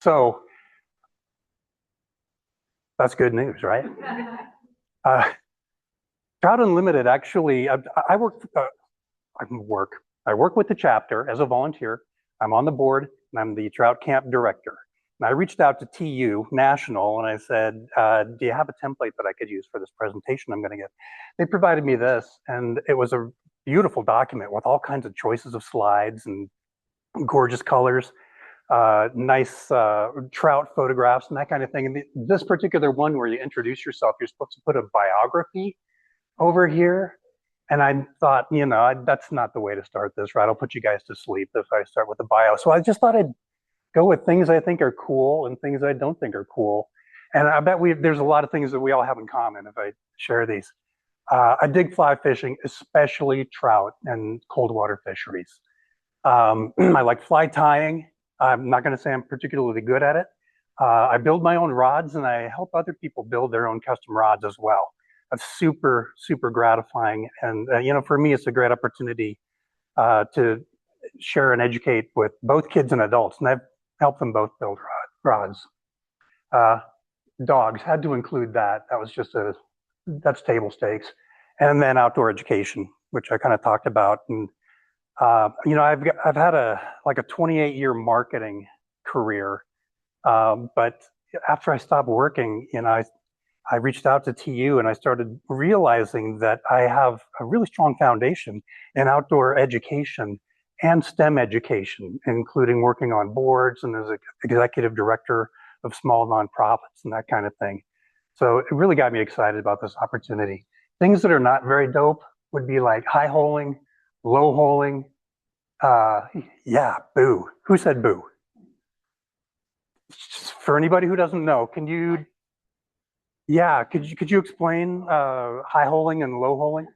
So that's good news, right? Uh, Trout Unlimited, actually, I work, I work with the chapter as a volunteer. I'm on the board and I'm the trout camp director. And I reached out to TU National and I said, do you have a template that I could use for this presentation I'm going to give? They provided me this, and it was a beautiful document with all kinds of choices of slides and gorgeous colors, nice trout photographs and that kind of thing. And this particular one where you introduce yourself, you're supposed to put a biography over here. And I thought, that's not the way to start this, right? I'll put you guys to sleep if I start with the bio. So I just thought I'd go with things I think are cool and things I don't think are cool. And I bet there's a lot of things that we all have in common if I share these. I dig fly fishing, especially trout and cold water fisheries. I like fly tying. I'm not going to say I'm particularly good at it. I build my own rods and I help other people build their own custom rods as well. That's super, super gratifying. And, for me, it's a great opportunity to share and educate with both kids and adults. And I've helped them both build rods. Dogs, had to include that. That was that's table stakes. And then outdoor education, which I kind of talked about. And, I've had a 28-year marketing career. But after I stopped working, I reached out to TU and I started realizing that I have a really strong foundation in outdoor education and STEM education, including working on boards and as an executive director of small nonprofits and that kind of thing. So it really got me excited about this opportunity. Things that are not very dope would be like high holing, low holing. Yeah, boo. Who said boo? For anybody who doesn't know, could you explain high holing and low holing?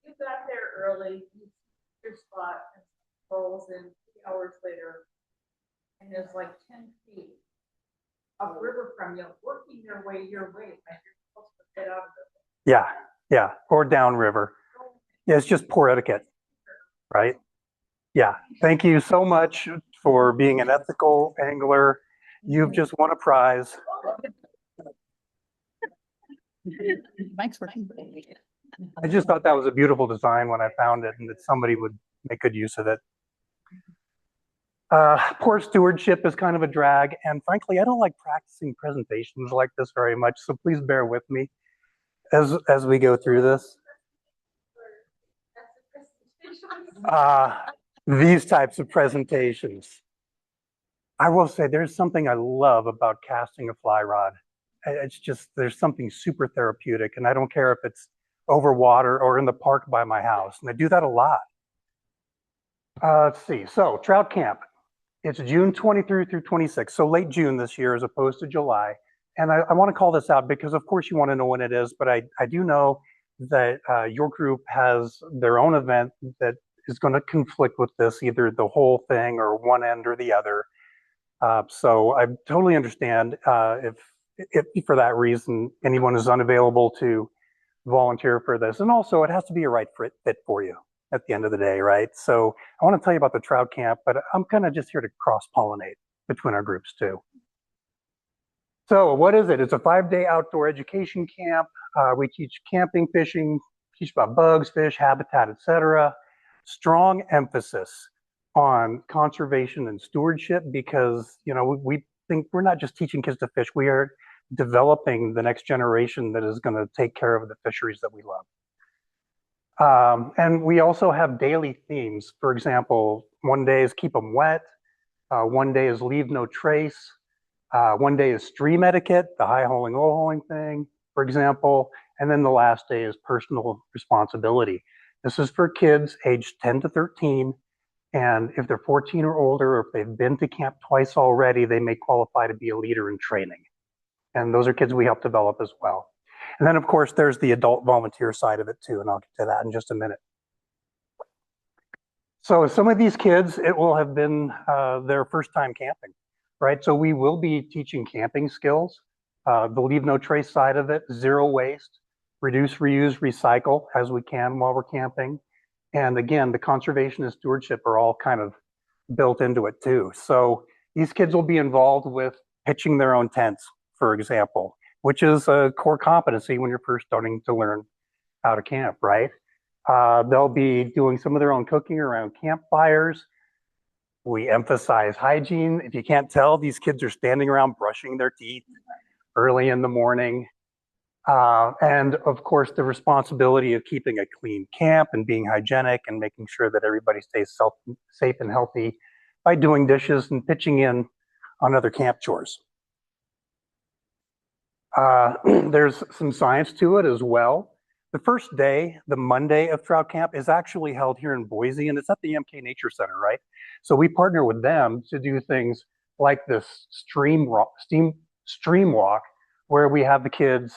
You got there early, you your spot and holes in 3 hours later, and there's like 10 feet upriver from you, working their way your way, and you're supposed to get out of it. Yeah, or downriver. Yeah, it's just poor etiquette, right? Yeah, thank you so much for being an ethical angler. You've just won a prize. Mike's working. I just thought that was a beautiful design when I found it and that somebody would make good use of it. Poor stewardship is kind of a drag, and frankly, I don't like practicing presentations like this very much, so please bear with me as we go through this. These types of presentations. I will say there's something I love about casting a fly rod. It's just, there's something super therapeutic, and I don't care if it's over water or in the park by my house, and I do that a lot. Let's see, so trout camp. It's June 23 through 26, so late June this year as opposed to July. And I want to call this out because of course you want to know when it is, but I do know that your group has their own event that is going to conflict with this, either the whole thing or one end or the other. So I totally understand if for that reason anyone is unavailable to volunteer for this. And also it has to be a right fit for you at the end of the day, right? So I want to tell you about the trout camp, but I'm kind of just here to cross-pollinate between our groups too. So what is it? It's a 5-day outdoor education camp. We teach camping, fishing, teach about bugs, fish, habitat, etc. Strong emphasis on conservation and stewardship because, we think we're not just teaching kids to fish, we are developing the next generation that is going to take care of the fisheries that we love. And we also have daily themes. For example, one day is keep them wet. One day is leave no trace. One day is stream etiquette, the high holing, low holing thing, for example. And then the last day is personal responsibility. This is for kids aged 10 to 13. And if they're 14 or older, or if they've been to camp twice already, they may qualify to be a leader in training. And those are kids we help develop as well. And then, of course, there's the adult volunteer side of it too, and I'll get to that in just a minute. So some of these kids, it will have been their first time camping, right? So we will be teaching camping skills, the leave no trace side of it, zero waste, reduce, reuse, recycle as we can while we're camping. And again, the conservation and stewardship are all kind of built into it too. So These kids will be involved with pitching their own tents, for example, which is a core competency when you're first starting to learn how to camp, right? They'll be doing some of their own cooking around campfires. We emphasize hygiene. If you can't tell, these kids are standing around brushing their teeth early in the morning. And of course, the responsibility of keeping a clean camp and being hygienic and making sure that everybody stays safe and healthy by doing dishes and pitching in on other camp chores. There's some science to it as well. The first day, the Monday of trout camp, is actually held here in Boise, and it's at the MK Nature Center, right? So we partner with them to do things like this stream walk, where we have the kids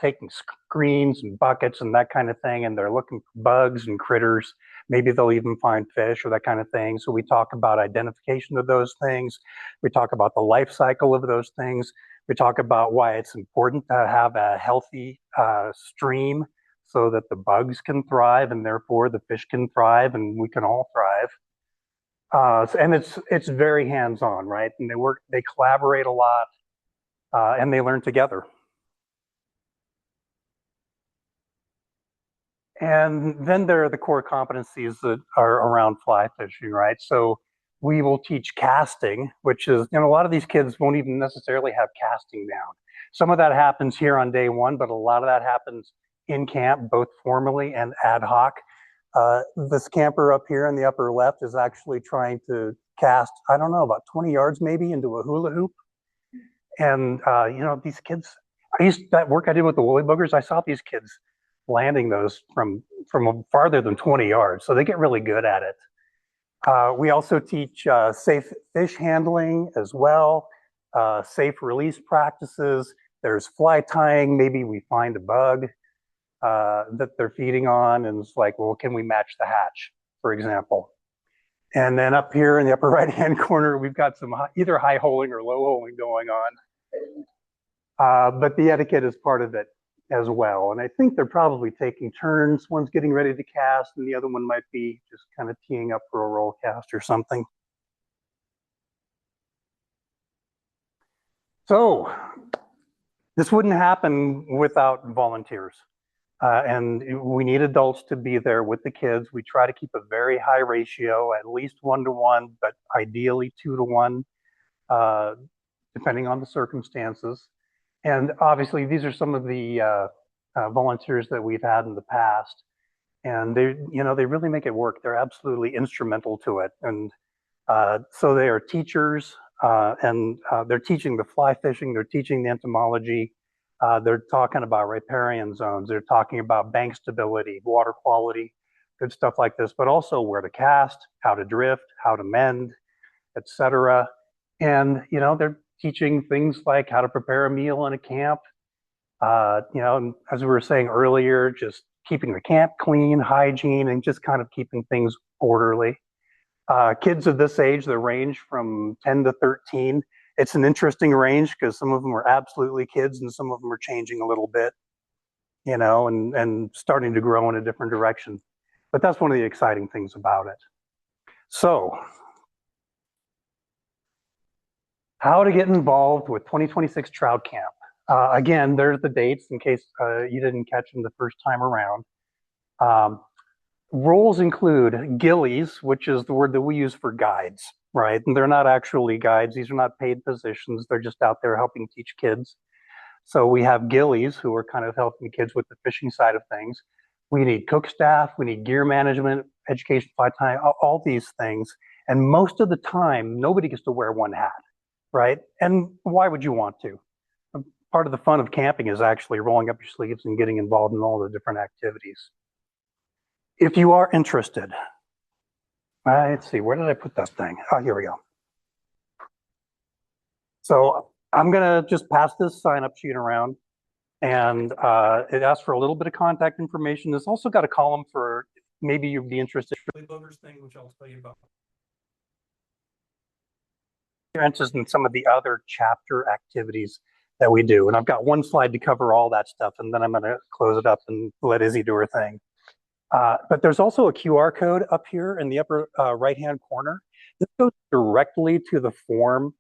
taking screens and buckets and that kind of thing, and they're looking for bugs and critters. Maybe they'll even find fish or that kind of thing. So we talk about identification of those things. We talk about the life cycle of those things. We talk about why it's important to have a healthy stream so that the bugs can thrive and therefore the fish can thrive and we can all thrive. And it's very hands-on, right? And they collaborate a lot and they learn together. And then there are the core competencies that are around fly fishing, right? So we will teach casting, which is, a lot of these kids won't even necessarily have casting down. Some of that happens here on day one, but a lot of that happens in camp, both formally and ad hoc. This camper up here in the upper left is actually trying to cast, I don't know, about 20 yards maybe into a hula hoop. And, these kids, that work I did with the woolly boogers, I saw these kids landing those from farther than 20 yards. So they get really good at it. We also teach safe fish handling as well, safe release practices. There's fly tying. Maybe we find a bug that they're feeding on, and it's like, well, can we match the hatch, for example? And then up here in the upper right-hand corner, we've got some either high holing or low holing going on. But the etiquette is part of it as well. And I think they're probably taking turns. One's getting ready to cast, and the other one might be just kind of teeing up for a roll cast or something. So this wouldn't happen without volunteers. And we need adults to be there with the kids. We try to keep a very high ratio, at least 1-to-1, but ideally 2-to-1, depending on the circumstances. And obviously, these are some of the volunteers that we've had in the past, and they really make it work. They're absolutely instrumental to it. And so they are teachers, and they're teaching the fly fishing. They're teaching the entomology. They're talking about riparian zones. They're talking about bank stability, water quality, good stuff like this, but also where to cast, how to drift, how to mend, etc. And, they're teaching things like how to prepare a meal in a camp. As we were saying earlier, just keeping the camp clean, hygiene, and just kind of keeping things orderly. Kids of this age, they range from 10 to 13. It's an interesting range because some of them are absolutely kids and some of them are changing a little bit, and starting to grow in a different direction. But that's one of the exciting things about it. So, how to get involved with 2026 Trout Camp. Again, there's the dates in case you didn't catch them the first time around. Roles include gillies, which is the word that we use for guides, right? And they're not actually guides. These are not paid positions. They're just out there helping teach kids. So we have gillies who are kind of helping kids with the fishing side of things. We need cook staff. We need gear management, education, fly tying, all these things. And most of the time, nobody gets to wear one hat, right? And why would you want to? Part of the fun of camping is actually rolling up your sleeves and getting involved in all the different activities. If you are interested, let's see, where did I put that thing? Oh, here we go. So I'm gonna just pass this sign-up sheet around, and it asks for a little bit of contact information. It's also got a column for maybe you'd be interested in the boogers thing, which I'll tell you about. You're interested in some of the other chapter activities that we do, and I've got one slide to cover all that stuff, and then I'm gonna close it up and let Izzy do her thing. But there's also a QR code up here in the upper right-hand corner. This goes directly to the form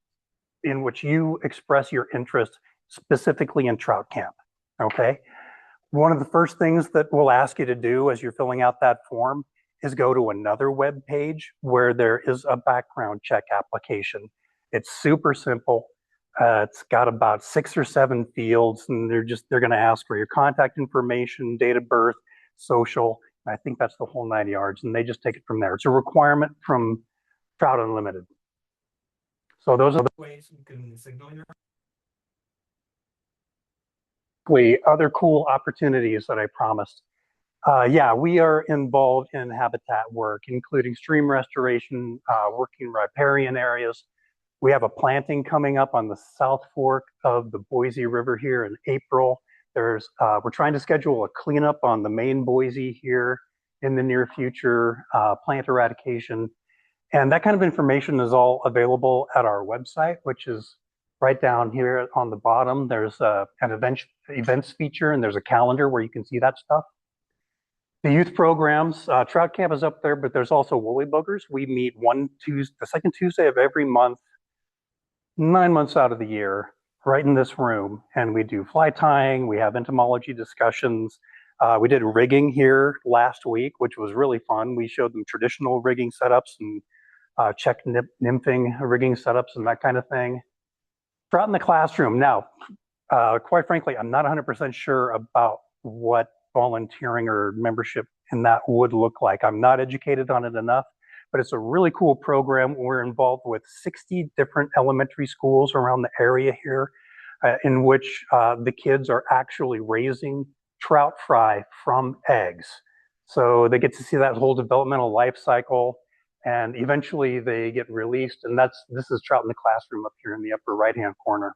in which you express your interest specifically in trout camp, okay? One of the first things that we'll ask you to do as you're filling out that form is go to another web page where there is a background check application. It's super simple. It's got about 6 or 7 fields, and they're going to ask for your contact information, date of birth, social. I think that's the whole 9 yards, and they just take it from there. It's a requirement from Trout Unlimited. So those are the ways you can signal your other cool opportunities that I promised. Yeah, we are involved in habitat work, including stream restoration, working riparian areas. We have a planting coming up on the South Fork of the Boise River here in April. We're trying to schedule a cleanup on the main Boise here in the near future, plant eradication. And that kind of information is all available at our website, which is right down here on the bottom. There's an events feature, and there's a calendar where you can see that stuff. The youth programs, Trout Camp is up there, but there's also Woolly Boogers. We meet the second Tuesday of every month, 9 months out of the year, right in this room. And we do fly tying, we have entomology discussions. We did rigging here last week, which was really fun. We showed them traditional rigging setups and checked nymphing rigging setups and that kind of thing. Trout in the classroom. Now, quite frankly, I'm not 100% sure about what volunteering or membership in that would look like. I'm not educated on it enough, but it's a really cool program. We're involved with 60 different elementary schools around the area here, in which the kids are actually raising trout fry from eggs. So they get to see that whole developmental life cycle, and eventually they get released. And this is Trout in the Classroom up here in the upper right-hand corner.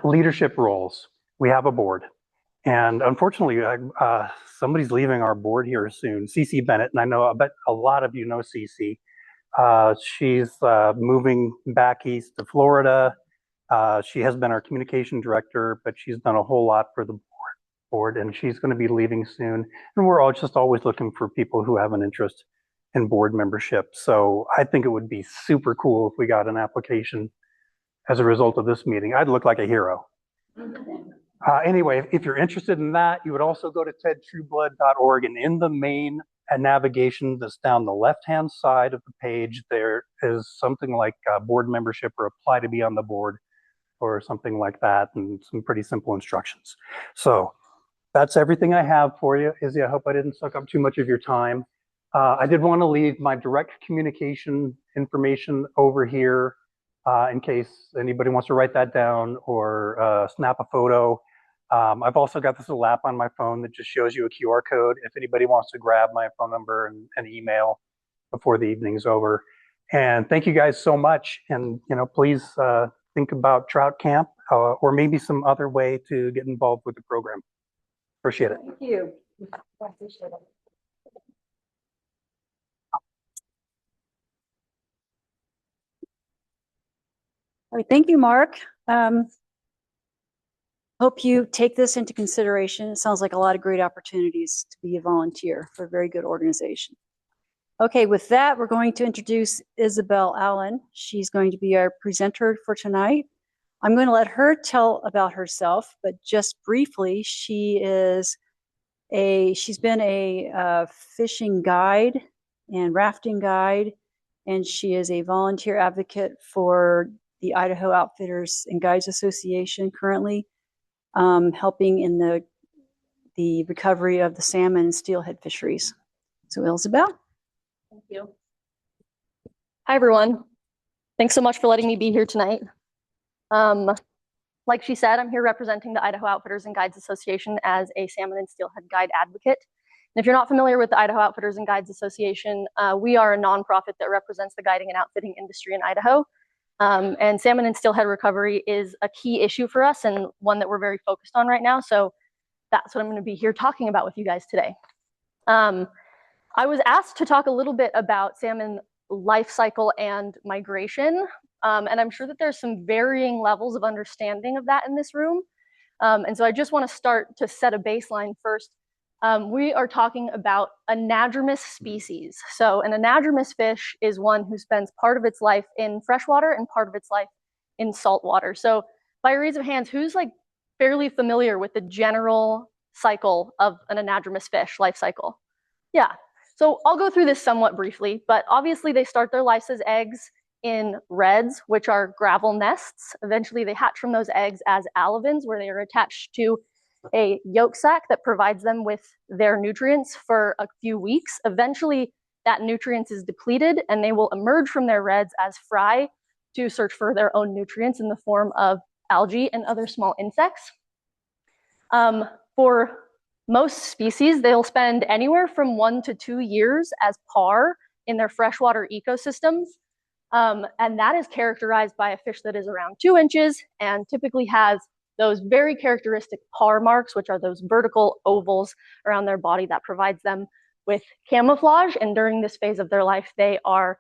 Leadership roles. We have a board. And unfortunately, somebody's leaving our board here soon, Cece Bennett, and I bet a lot of you know Cece. She's moving back east to Florida. She has been our communication director, but she's done a whole lot for the board, and she's going to be leaving soon. And we're all just always looking for people who have an interest in board membership. So I think it would be super cool if we got an application as a result of this meeting. I'd look like a hero. Anyway, if you're interested in that, you would also go to tedtrueblood.org, and in the main navigation that's down the left-hand side of the page, there is something like board membership or apply to be on the board or something like that, and some pretty simple instructions. So that's everything I have for you. Izzy, I hope I didn't suck up too much of your time. I did want to leave my direct communication information over here in case anybody wants to write that down or snap a photo. I've also got this little app on my phone that just shows you a QR code if anybody wants to grab my phone number and email before the evening's over. And thank you guys so much. And please think about Trout Camp or maybe some other way to get involved with the program. Appreciate it. Thank you. I appreciate it. All right, thank you, Mark. Hope you take this into consideration. It sounds like a lot of great opportunities to be a volunteer for a very good organization. Okay, with that, we're going to introduce Isabelle Allen. She's going to be our presenter for tonight. I'm going to let her tell about herself, but just briefly, she's been a fishing guide and rafting guide, and she is a volunteer advocate for the Idaho Outfitters and Guides Association currently, helping in the recovery of the salmon and steelhead fisheries. So Isabelle. Thank you. Hi, everyone. Thanks so much for letting me be here tonight. Like she said, I'm here representing the Idaho Outfitters and Guides Association as a salmon and steelhead guide advocate. And if you're not familiar with the Idaho Outfitters and Guides Association, we are a nonprofit that represents the guiding and outfitting industry in Idaho. And salmon and steelhead recovery is a key issue for us and one that we're very focused on right now. So that's what I'm going to be here talking about with you guys today. I was asked to talk a little bit about salmon life cycle and migration. And I'm sure that there's some varying levels of understanding of that in this room. And so I just want to start to set a baseline first We are talking about anadromous species. So an anadromous fish is one who spends part of its life in freshwater and part of its life in saltwater. So by a raise of hands, who's like fairly familiar with the general cycle of an anadromous fish life cycle? Yeah. So I'll go through this somewhat briefly, but obviously they start their lives as eggs in redds, which are gravel nests. Eventually they hatch from those eggs as alevins, where they are attached to a yolk sac that provides them with their nutrients for a few weeks. Eventually that nutrients is depleted and they will emerge from their redds as fry to search for their own nutrients in the form of algae and other small insects. For most species, they'll spend anywhere from 1 to 2 years as par in their freshwater ecosystems. And that is characterized by a fish that is around 2 inches and typically has those very characteristic par marks, which are those vertical ovals around their body that provides them with camouflage. And during this phase of their life, they are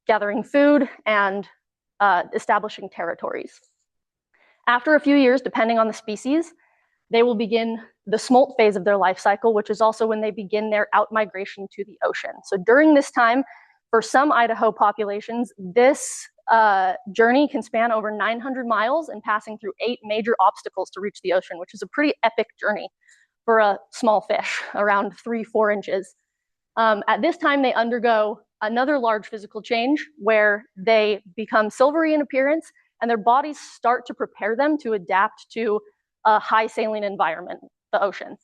gathering food and establishing territories. After a few years, depending on the species, they will begin the smolt phase of their life cycle, which is also when they begin their outmigration to the ocean. So during this time, for some Idaho populations, this journey can span over 900 miles and passing through 8 major obstacles to reach the ocean, which is a pretty epic journey for a small fish, around 3-4 inches. At this time, they undergo another large physical change where they become silvery in appearance and their bodies start to prepare them to adapt to a high saline environment, the ocean.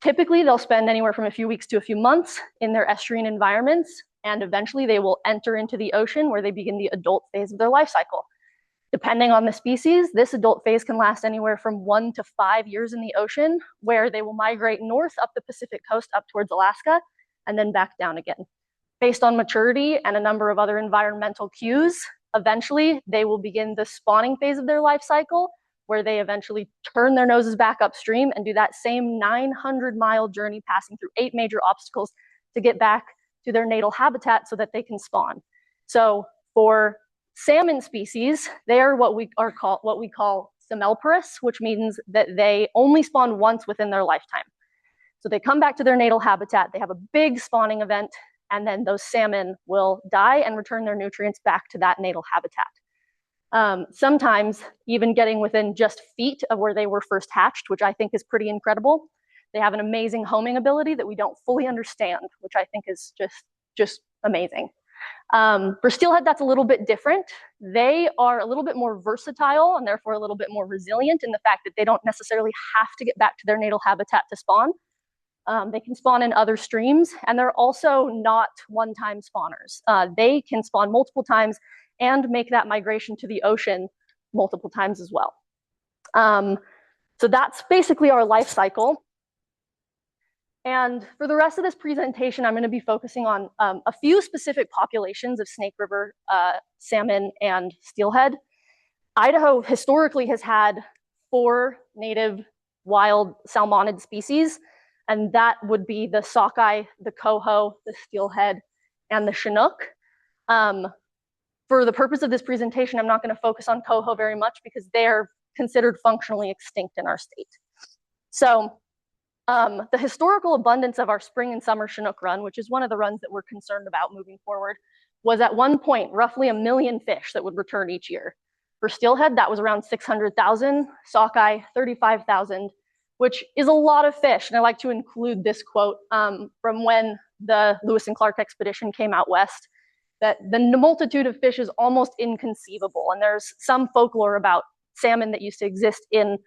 Typically, they'll spend anywhere from a few weeks to a few months in their estuarine environments, and eventually they will enter into the ocean where they begin the adult phase of their life cycle. Depending on the species, this adult phase can last anywhere from 1 to 5 years in the ocean, where they will migrate north up the Pacific coast up towards Alaska, and then back down again. Based on maturity and a number of other environmental cues, eventually they will begin the spawning phase of their life cycle, where they eventually turn their noses back upstream and do that same 900-mile journey, passing through 8 major obstacles to get back to their natal habitat so that they can spawn. So for salmon species, they are what we call semelparous, which means that they only spawn once within their lifetime. So they come back to their natal habitat, they have a big spawning event, and then those salmon will die and return their nutrients back to that natal habitat. Sometimes even getting within just feet of where they were first hatched, which I think is pretty incredible. They have an amazing homing ability that we don't fully understand, which I think is just amazing. For steelhead, that's a little bit different. They are a little bit more versatile and therefore a little bit more resilient in the fact that they don't necessarily have to get back to their natal habitat to spawn. They can spawn in other streams, and they're also not one-time spawners. They can spawn multiple times and make that migration to the ocean multiple times as well. So that's basically our life cycle. And for the rest of this presentation, I'm going to be focusing on a few specific populations of Snake River salmon and steelhead. Idaho historically has had 4 native wild salmonid species, and that would be the sockeye, the coho, the steelhead, and the chinook. For the purpose of this presentation, I'm not going to focus on coho very much because they're considered functionally extinct in our state. So the historical abundance of our spring and summer Chinook run, which is one of the runs that we're concerned about moving forward, was at one point roughly 1 million fish that would return each year. For steelhead, that was around 600,000, sockeye 35,000, which is a lot of fish. And I like to include this quote from when the Lewis and Clark expedition came out west, that the multitude of fish is almost inconceivable. And there's some folklore about salmon that used to exist in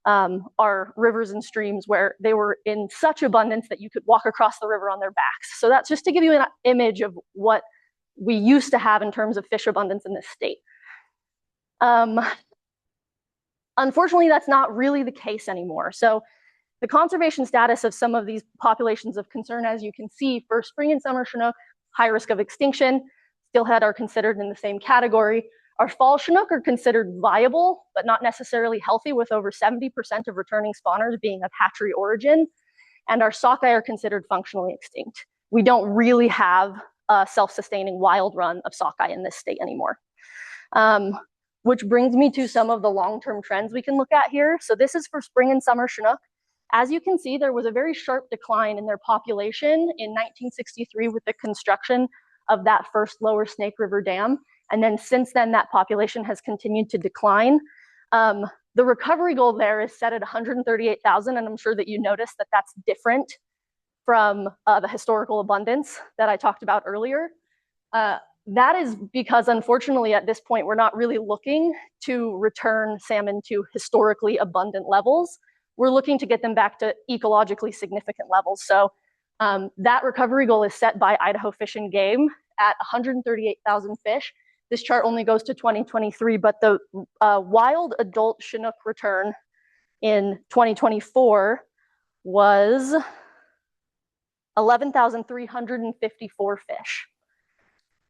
our rivers and streams where they were in such abundance that you could walk across the river on their backs. So that's just to give you an image of what we used to have in terms of fish abundance in this state. Unfortunately, that's not really the case anymore. So the conservation status of some of these populations of concern, as you can see, for spring and summer Chinook, high risk of extinction. Steelhead are considered in the same category. Our fall Chinook are considered viable, but not necessarily healthy, with over 70% of returning spawners being of hatchery origin. And our sockeye are considered functionally extinct. We don't really have a self-sustaining wild run of sockeye in this state anymore. Which brings me to some of the long-term trends we can look at here. So this is for spring and summer Chinook. As you can see, there was a very sharp decline in their population in 1963 with the construction of that first Lower Snake River Dam. And then since then, that population has continued to decline. The recovery goal there is set at 138,000, and I'm sure that you noticed that that's different from the historical abundance that I talked about earlier. That is because, unfortunately, at this point, we're not really looking to return salmon to historically abundant levels. We're looking to get them back to ecologically significant levels. So that recovery goal is set by Idaho Fish and Game at 138,000 fish. This chart only goes to 2023, but the wild adult Chinook return in 2024 was 11,354 fish,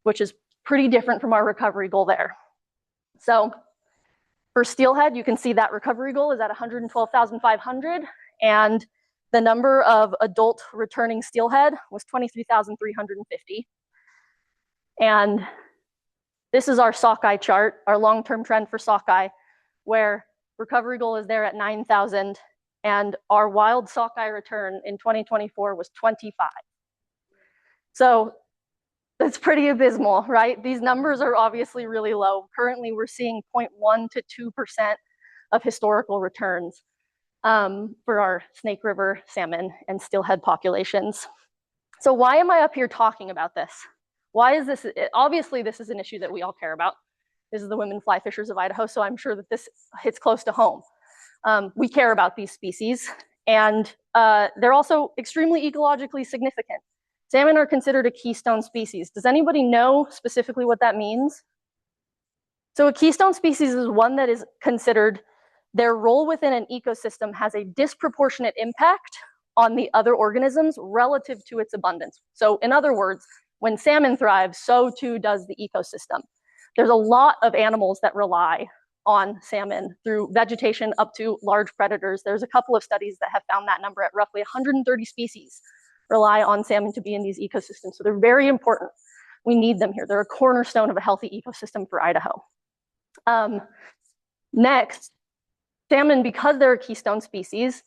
which is pretty different from our recovery goal there. So for steelhead, you can see that recovery goal is at 112,500, and the number of adult returning steelhead was 23,350. And this is our sockeye chart, our long-term trend for sockeye, where recovery goal is there at 9,000, and our wild sockeye return in 2024 was 25. So that's pretty abysmal, right? These numbers are obviously really low. Currently, we're seeing 0.1 to 2% of historical returns for our Snake River salmon and steelhead populations. So why am I up here talking about this? Why is this? Obviously, this is an issue that we all care about. This is the Women Fly Fishers of Idaho, so I'm sure that this hits close to home. We care about these species, and they're also extremely ecologically significant. Salmon are considered a keystone species. Does anybody know specifically what that means? So a keystone species is one that is considered, their role within an ecosystem has a disproportionate impact on the other organisms relative to its abundance. So in other words, when salmon thrives, so too does the ecosystem. There's a lot of animals that rely on salmon through vegetation up to large predators. There's a couple of studies that have found that number at roughly 130 species rely on salmon to be in these ecosystems. So they're very important. We need them here. They're a cornerstone of a healthy ecosystem for Idaho. Next, salmon, because they're a keystone species,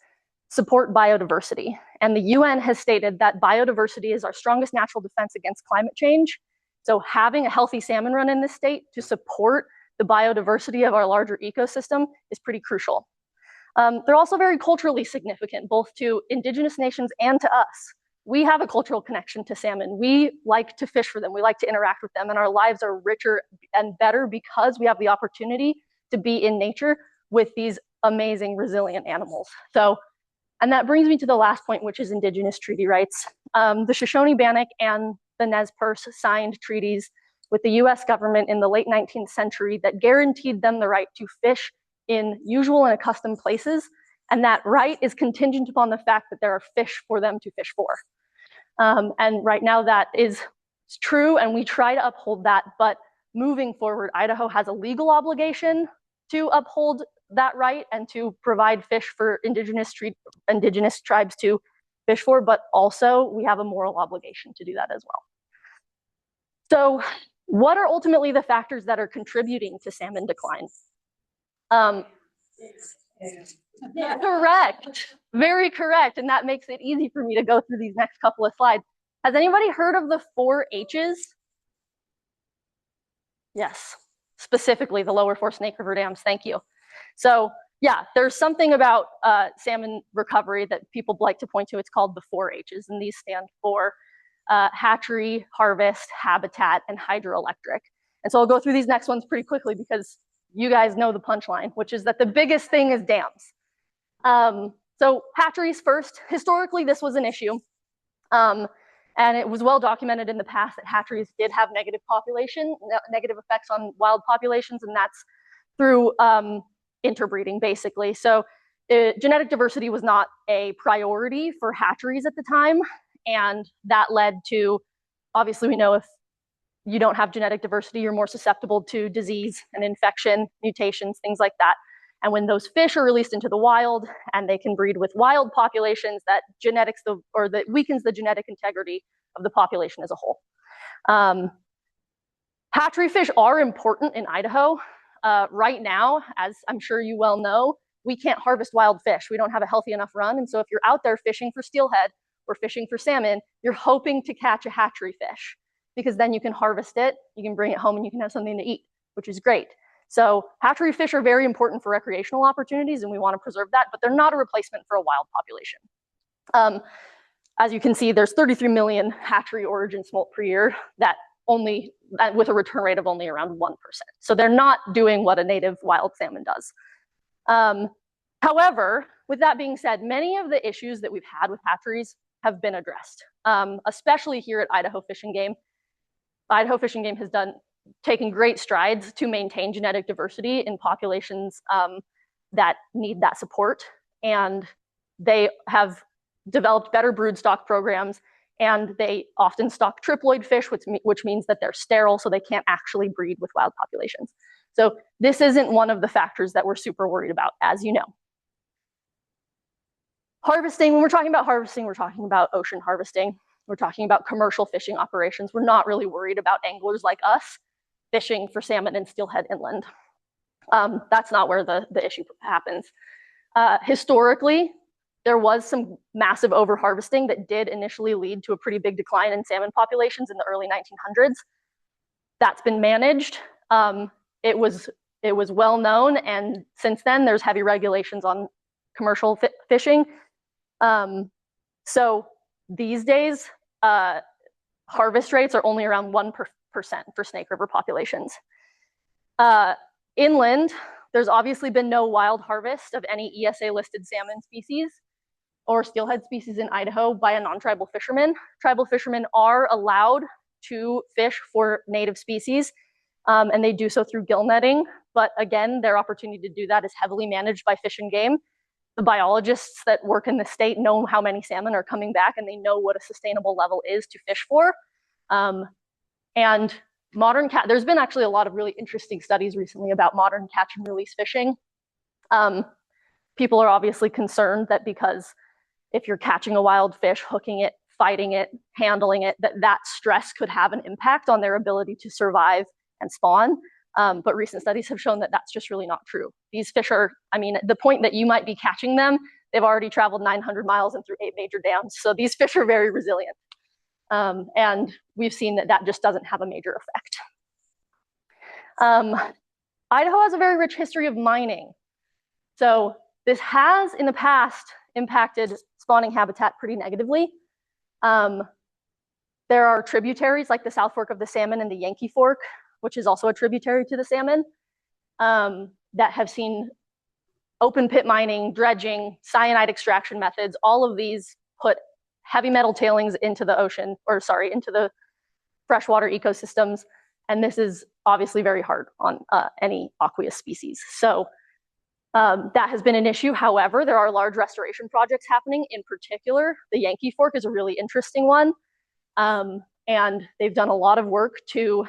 support biodiversity. And the UN has stated that biodiversity is our strongest natural defense against climate change. So having a healthy salmon run in this state to support the biodiversity of our larger ecosystem is pretty crucial. They're also very culturally significant, both to indigenous nations and to us. We have a cultural connection to salmon. We like to fish for them. We like to interact with them, and our lives are richer and better because we have the opportunity to be in nature with these amazing, resilient animals. So, and that brings me to the last point, which is indigenous treaty rights. The Shoshone-Bannock and the Nez Perce signed treaties with the US government in the late 19th century that guaranteed them the right to fish in usual and accustomed places. And that right is contingent upon the fact that there are fish for them to fish for. And right now that is true, and we try to uphold that. But moving forward, Idaho has a legal obligation to uphold that right and to provide fish for indigenous tribes to fish for, but also we have a moral obligation to do that as well. So what are ultimately the factors that are contributing to salmon decline? Correct, very correct, and that makes it easy for me to go through these next couple of slides. Has anybody heard of the 4 H's? Yes, specifically the lower 4 Snake River dams, thank you. So yeah, there's something about salmon recovery that people like to point to. It's called the 4 H's, and these stand for hatchery, harvest, habitat, and hydroelectric. And so I'll go through these next ones pretty quickly because you guys know the punchline, which is that the biggest thing is dams. So hatcheries first. Historically, this was an issue. And it was well documented in the past that hatcheries did have negative effects on wild populations, and that's through interbreeding, basically. So genetic diversity was not a priority for hatcheries at the time, and that led to, obviously we know if you don't have genetic diversity, you're more susceptible to disease and infection, mutations, things like that. And when those fish are released into the wild and they can breed with wild populations, that weakens the genetic integrity of the population as a whole. Hatchery fish are important in Idaho. Right now, as I'm sure you well know, we can't harvest wild fish. We don't have a healthy enough run. And so if you're out there fishing for steelhead or fishing for salmon, you're hoping to catch a hatchery fish because then you can harvest it, you can bring it home and you can have something to eat, which is great. So hatchery fish are very important for recreational opportunities and we want to preserve that, but they're not a replacement for a wild population. As you can see, there's 33 million hatchery origin smolt per year that only with a return rate of only around 1%. So they're not doing what a native wild salmon does. However, with that being said, many of the issues that we've had with hatcheries have been addressed, especially here at Idaho Fish and Game. Idaho Fish and Game has taken great strides to maintain genetic diversity in populations that need that support. And they have developed better broodstock programs, and they often stock triploid fish, which means that they're sterile, so they can't actually breed with wild populations. So this isn't one of the factors that we're super worried about, as you know. Harvesting, when we're talking about harvesting, we're talking about ocean harvesting. We're talking about commercial fishing operations. We're not really worried about anglers like us fishing for salmon and steelhead inland. That's not where the issue happens. Historically, there was some massive overharvesting that did initially lead to a pretty big decline in salmon populations in the early 1900s. That's been managed. It was well known, and since then there's heavy regulations on commercial fishing. So these days, harvest rates are only around 1% for Snake River populations. Inland, there's obviously been no wild harvest of any ESA-listed salmon species or steelhead species in Idaho by a non-tribal fisherman. Tribal fishermen are allowed to fish for native species, and they do so through gill netting. But again, their opportunity to do that is heavily managed by Fish and Game. The biologists that work in the state know how many salmon are coming back, and they know what a sustainable level is to fish for. And there's been actually a lot of really interesting studies recently about modern catch and release fishing. People are obviously concerned that because if you're catching a wild fish, hooking it, fighting it, handling it, that stress could have an impact on their ability to survive and spawn. But recent studies have shown that that's just really not true. These fish are, I mean, at the point that you might be catching them, they've already traveled 900 miles and through 8 major dams. So these fish are very resilient. And we've seen that just doesn't have a major effect. Idaho has a very rich history of mining. So this has, in the past, impacted spawning habitat pretty negatively. There are tributaries like the South Fork of the Salmon and the Yankee Fork, which is also a tributary to the salmon, that have seen open pit mining, dredging, cyanide extraction methods. All of these put heavy metal tailings into the ocean, into the freshwater ecosystems. And this is obviously very hard on any aqueous species. So that has been an issue. However, there are large restoration projects happening. In particular, the Yankee Fork is a really interesting one. And they've done a lot of work to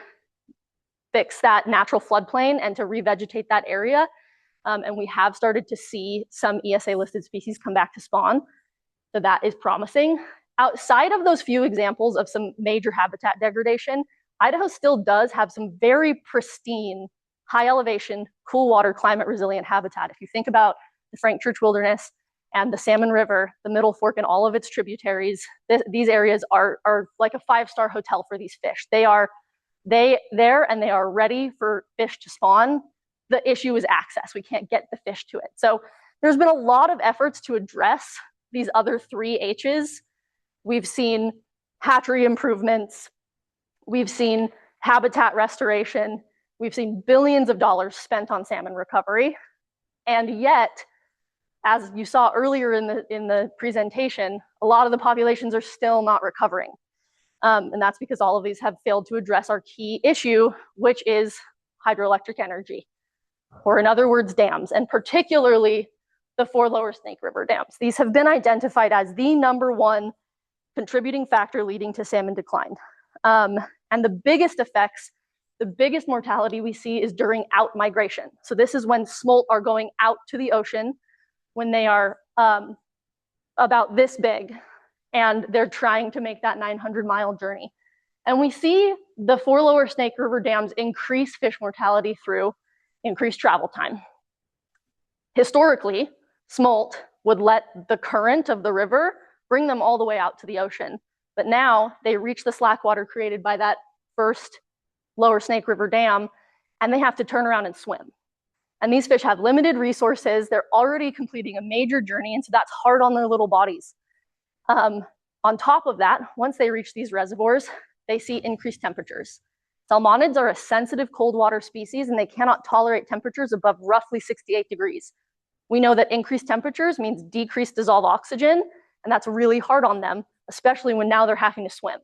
fix that natural floodplain and to revegetate that area. And we have started to see some ESA-listed species come back to spawn. So that is promising. Outside of those few examples of some major habitat degradation, Idaho still does have some very pristine, high elevation, cool water, climate resilient habitat. If you think about the Frank Church Wilderness and the Salmon River, the Middle Fork and all of its tributaries, these areas are like a 5-star hotel for these fish. They are there and they are ready for fish to spawn. The issue is access. We can't get the fish to it. So there's been a lot of efforts to address these other 3 H's. We've seen hatchery improvements. We've seen habitat restoration. We've seen billions of dollars spent on salmon recovery. And yet, as you saw earlier in the presentation, a lot of the populations are still not recovering. And that's because all of these have failed to address our key issue, which is hydroelectric energy, or in other words, dams, and particularly the 4 lower Snake River dams. These have been identified as the #1 contributing factor leading to salmon decline. And the biggest effects, the biggest mortality we see is during out migration. So this is when smolt are going out to the ocean when they are about this big, and they're trying to make that 900-mile journey. And we see the 4 lower Snake River dams increase fish mortality through increased travel time. Historically, smolt would let the current of the river bring them all the way out to the ocean. But now they reach the slack water created by that first Lower Snake River Dam, and they have to turn around and swim. And these fish have limited resources. They're already completing a major journey, and so that's hard on their little bodies. On top of that, once they reach these reservoirs, they see increased temperatures. Salmonids are a sensitive cold water species, and they cannot tolerate temperatures above roughly 68 degrees. We know that increased temperatures means decreased dissolved oxygen, and that's really hard on them, especially when now they're having to swim.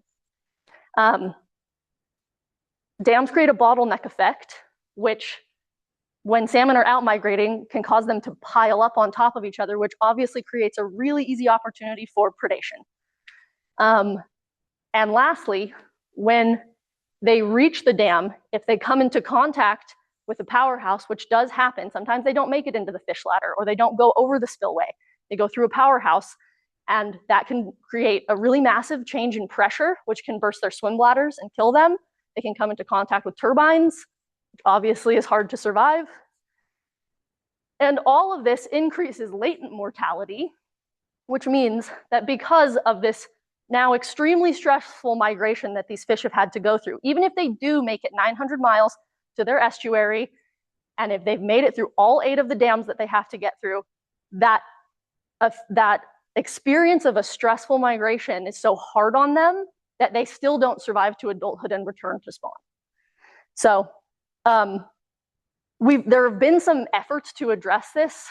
Dams create a bottleneck effect, which when salmon are out migrating can cause them to pile up on top of each other, which obviously creates a really easy opportunity for predation. And lastly, when they reach the dam, if they come into contact with a powerhouse, which does happen, sometimes they don't make it into the fish ladder or they don't go over the spillway. They go through a powerhouse, and that can create a really massive change in pressure, which can burst their swim bladders and kill them. They can come into contact with turbines, which obviously is hard to survive. And all of this increases latent mortality, which means that because of this now extremely stressful migration that these fish have had to go through, even if they do make it 900 miles to their estuary, and if they've made it through all 8 of the dams that they have to get through, that experience of a stressful migration is so hard on them that they still don't survive to adulthood and return to spawn. So there have been some efforts to address this.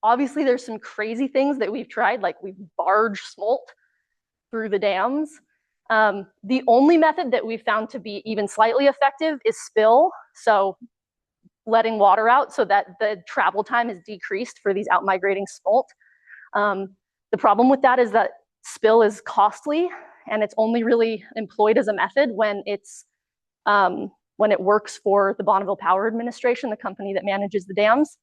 Obviously, there's some crazy things that we've tried, like we've barged smolt through the dams. The only method that we've found to be even slightly effective is spill, so letting water out so that the travel time is decreased for these out-migrating smolt. The problem with that is that spill is costly, and it's only really employed as a method when it works for the Bonneville Power Administration, the company that manages the dams.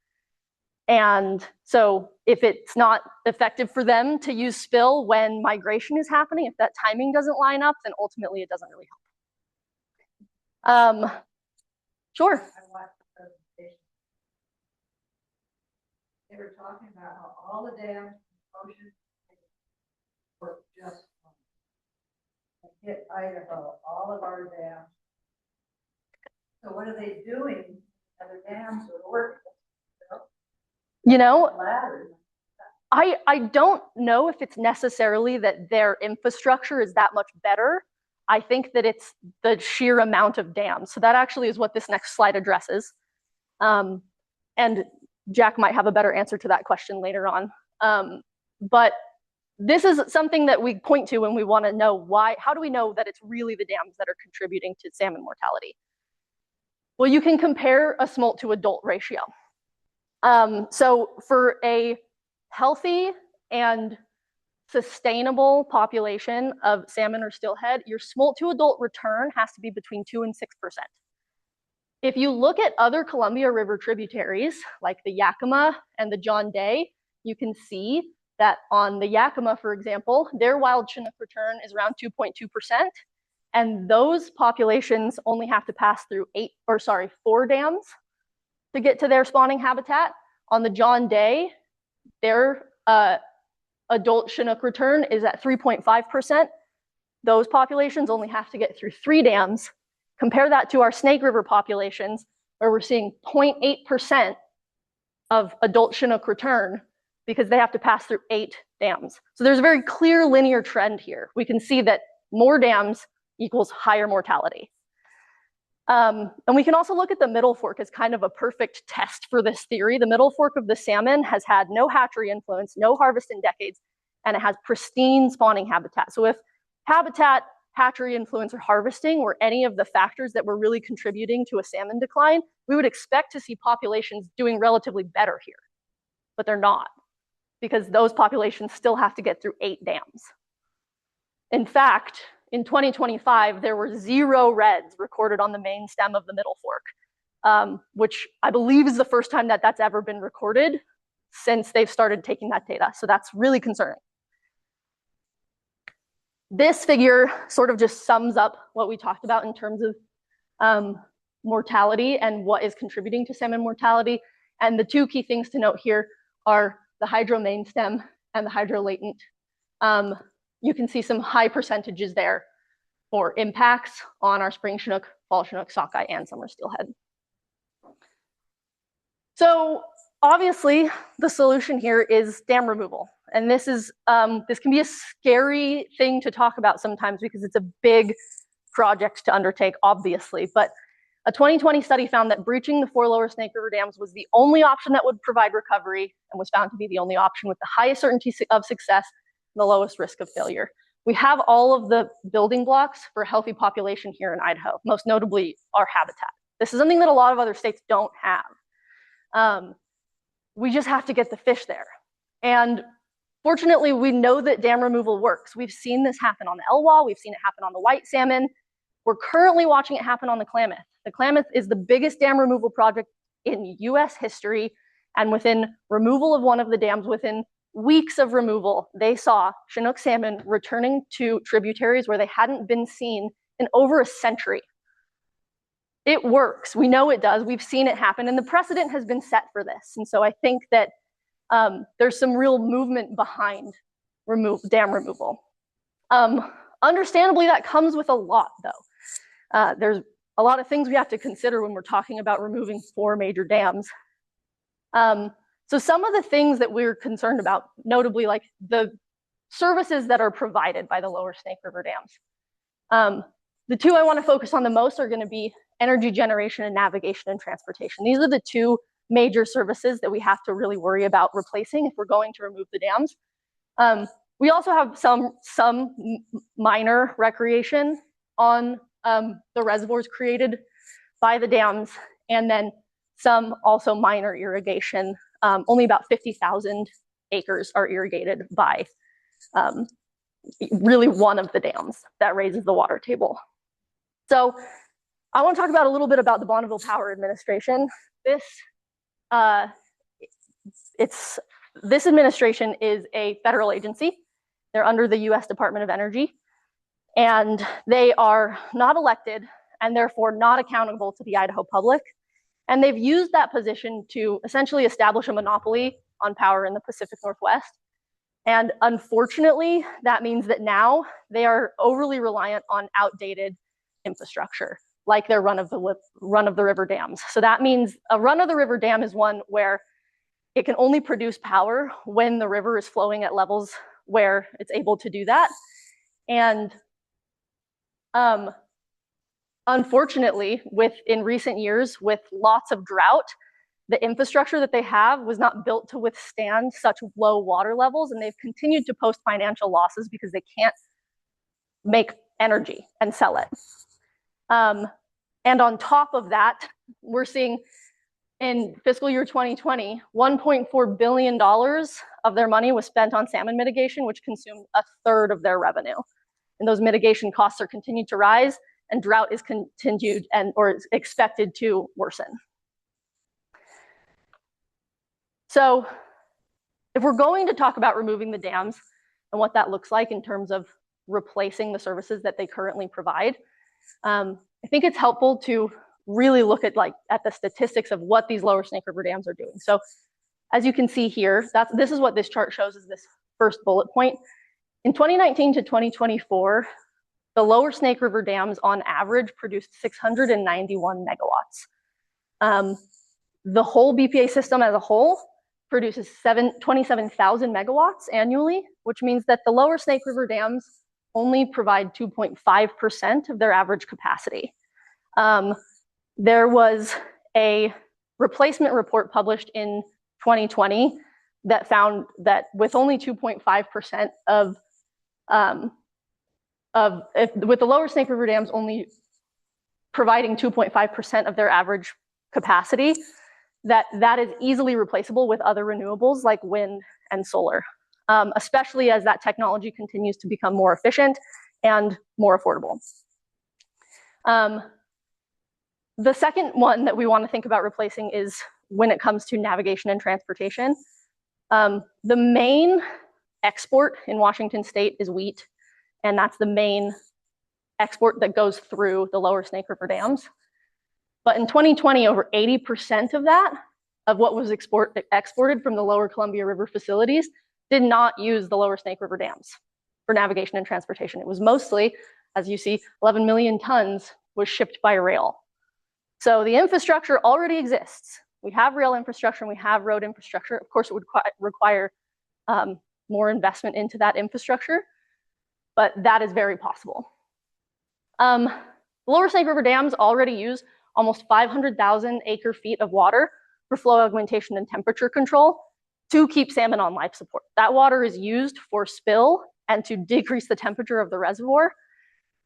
And so if it's not effective for them to use spill when migration is happening, if that timing doesn't line up, then ultimately it doesn't really help. Sure. I watched the presentation. They were talking about how all the dams in the ocean were just hit Idaho, all of our dams. So what are they doing? Other dams are working. You know, I don't know if it's necessarily that their infrastructure is that much better. I think that it's the sheer amount of dams. So that actually is what this next slide addresses. And Jack might have a better answer to that question later on. But this is something that we point to when we want to know why. How do we know that it's really the dams that are contributing to salmon mortality? Well, you can compare a smolt to adult ratio. So for a healthy and sustainable population of salmon or steelhead, your smolt to adult return has to be between 2 and 6%. If you look at other Columbia River tributaries, like the Yakima and the John Day, you can see that on the Yakima, for example, their wild Chinook return is around 2.2%. And those populations only have to pass through 4 dams to get to their spawning habitat. On the John Day, their adult Chinook return is at 3.5%. Those populations only have to get through 3 dams. Compare that to our Snake River populations, where we're seeing 0.8% of adult Chinook return because they have to pass through 8 dams. So there's a very clear linear trend here. We can see that more dams equals higher mortality. And we can also look at the Middle Fork as kind of a perfect test for this theory. The Middle Fork of the salmon has had no hatchery influence, no harvest in decades, and it has pristine spawning habitat. So if habitat, hatchery influence, or harvesting were any of the factors that were really contributing to a salmon decline, we would expect to see populations doing relatively better here. But they're not, because those populations still have to get through 8 dams. In fact, in 2025, there were 0 reds recorded on the main stem of the Middle Fork, which I believe is the first time that that's ever been recorded since they've started taking that data. So that's really concerning. This figure sort of just sums up what we talked about in terms of mortality and what is contributing to salmon mortality. And the 2 key things to note here are the hydro main stem and the hydro latent. You can see some high percentages there for impacts on our spring Chinook, fall Chinook, sockeye, and summer steelhead. So obviously the solution here is dam removal. And this can be a scary thing to talk about sometimes because it's a big project to undertake, obviously. But a 2020 study found that breaching the 4 lower Snake River dams was the only option that would provide recovery and was found to be the only option with the highest certainty of success and the lowest risk of failure. We have all of the building blocks for a healthy population here in Idaho, most notably our habitat. This is something that a lot of other states don't have. We just have to get the fish there. And fortunately, we know that dam removal works. We've seen this happen on the Elwha. We've seen it happen on the white salmon. We're currently watching it happen on the Klamath. The Klamath is the biggest dam removal project in US history. And within removal of one of the dams, within weeks of removal, they saw Chinook salmon returning to tributaries where they hadn't been seen in over a century. It works. We know it does. We've seen it happen, and the precedent has been set for this. And so I think that there's some real movement behind dam removal. Understandably, that comes with a lot, though. There's a lot of things we have to consider when we're talking about removing 4 major dams. So some of the things that we're concerned about, notably like the services that are provided by the lower Snake River dams. The 2 I want to focus on the most are going to be energy generation and navigation and transportation. These are the 2 major services that we have to really worry about replacing if we're going to remove the dams. We also have some minor recreation on the reservoirs created by the dams, and then some also minor irrigation. Only about 50,000 acres are irrigated by really one of the dams that raises the water table. So I want to talk about a little bit about the Bonneville Power Administration. This administration is a federal agency. They're under the US Department of Energy, and they are not elected and therefore not accountable to the Idaho public. And they've used that position to essentially establish a monopoly on power in the Pacific Northwest. And unfortunately, that means that now they are overly reliant on outdated infrastructure, like their run of the river dams. So that means a run of the river dam is one where it can only produce power when the river is flowing at levels where it's able to do that. And unfortunately, in recent years, with lots of drought, the infrastructure that they have was not built to withstand such low water levels, and they've continued to post financial losses because they can't make energy and sell it. And on top of that, we're seeing in fiscal year 2020, $1.4 billion of their money was spent on salmon mitigation, which consumed 1/3 of their revenue. And those mitigation costs are continued to rise, and drought is continued or is expected to worsen. So if we're going to talk about removing the dams and what that looks like in terms of replacing the services that they currently provide, I think it's helpful to really look at the statistics of what these lower Snake River dams are doing. So as you can see here, this is what this chart shows as this first bullet point. In 2019 to 2024, the lower Snake River dams on average produced 691 megawatts. The whole BPA system as a whole produces 27,000 megawatts annually, which means that the lower Snake River dams only provide 2.5% of their average capacity. There was a replacement report published in 2020 that found that with only 2.5% with the lower Snake River dams only providing 2.5% of their average capacity, that is easily replaceable with other renewables like wind and solar, especially as that technology continues to become more efficient and more affordable. The second one that we want to think about replacing is when it comes to navigation and transportation. The main export in Washington State is wheat, and that's the main export that goes through the lower Snake River dams. But in 2020, over 80% of that of what was exported from the lower Columbia River facilities did not use the lower Snake River dams for navigation and transportation. It was mostly, as you see, 11 million tons was shipped by rail. So the infrastructure already exists. We have rail infrastructure and we have road infrastructure. Of course, it would require more investment into that infrastructure, but that is very possible. The lower Snake River dams already use almost 500,000 acre feet of water for flow augmentation and temperature control to keep salmon on life support. That water is used for spill and to decrease the temperature of the reservoir.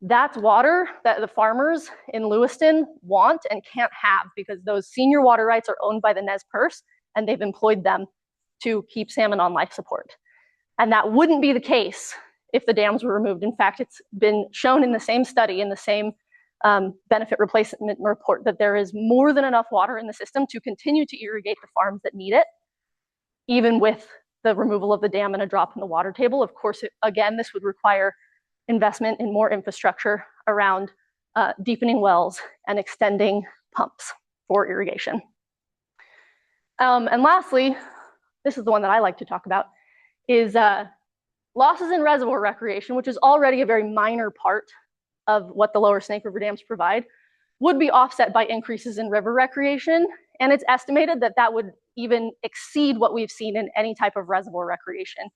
That's water that the farmers in Lewiston want and can't have because those senior water rights are owned by the Nez Perce and they've employed them to keep salmon on life support. And that wouldn't be the case if the dams were removed. In fact, it's been shown in the same study, in the same benefit replacement report, that there is more than enough water in the system to continue to irrigate the farms that need it, even with the removal of the dam and a drop in the water table. Of course, again, this would require investment in more infrastructure around deepening wells and extending pumps for irrigation. And lastly, this is the one that I like to talk about, is losses in reservoir recreation, which is already a very minor part of what the lower Snake River dams provide, would be offset by increases in river recreation. And it's estimated that that would even exceed what we've seen in any type of reservoir recreation.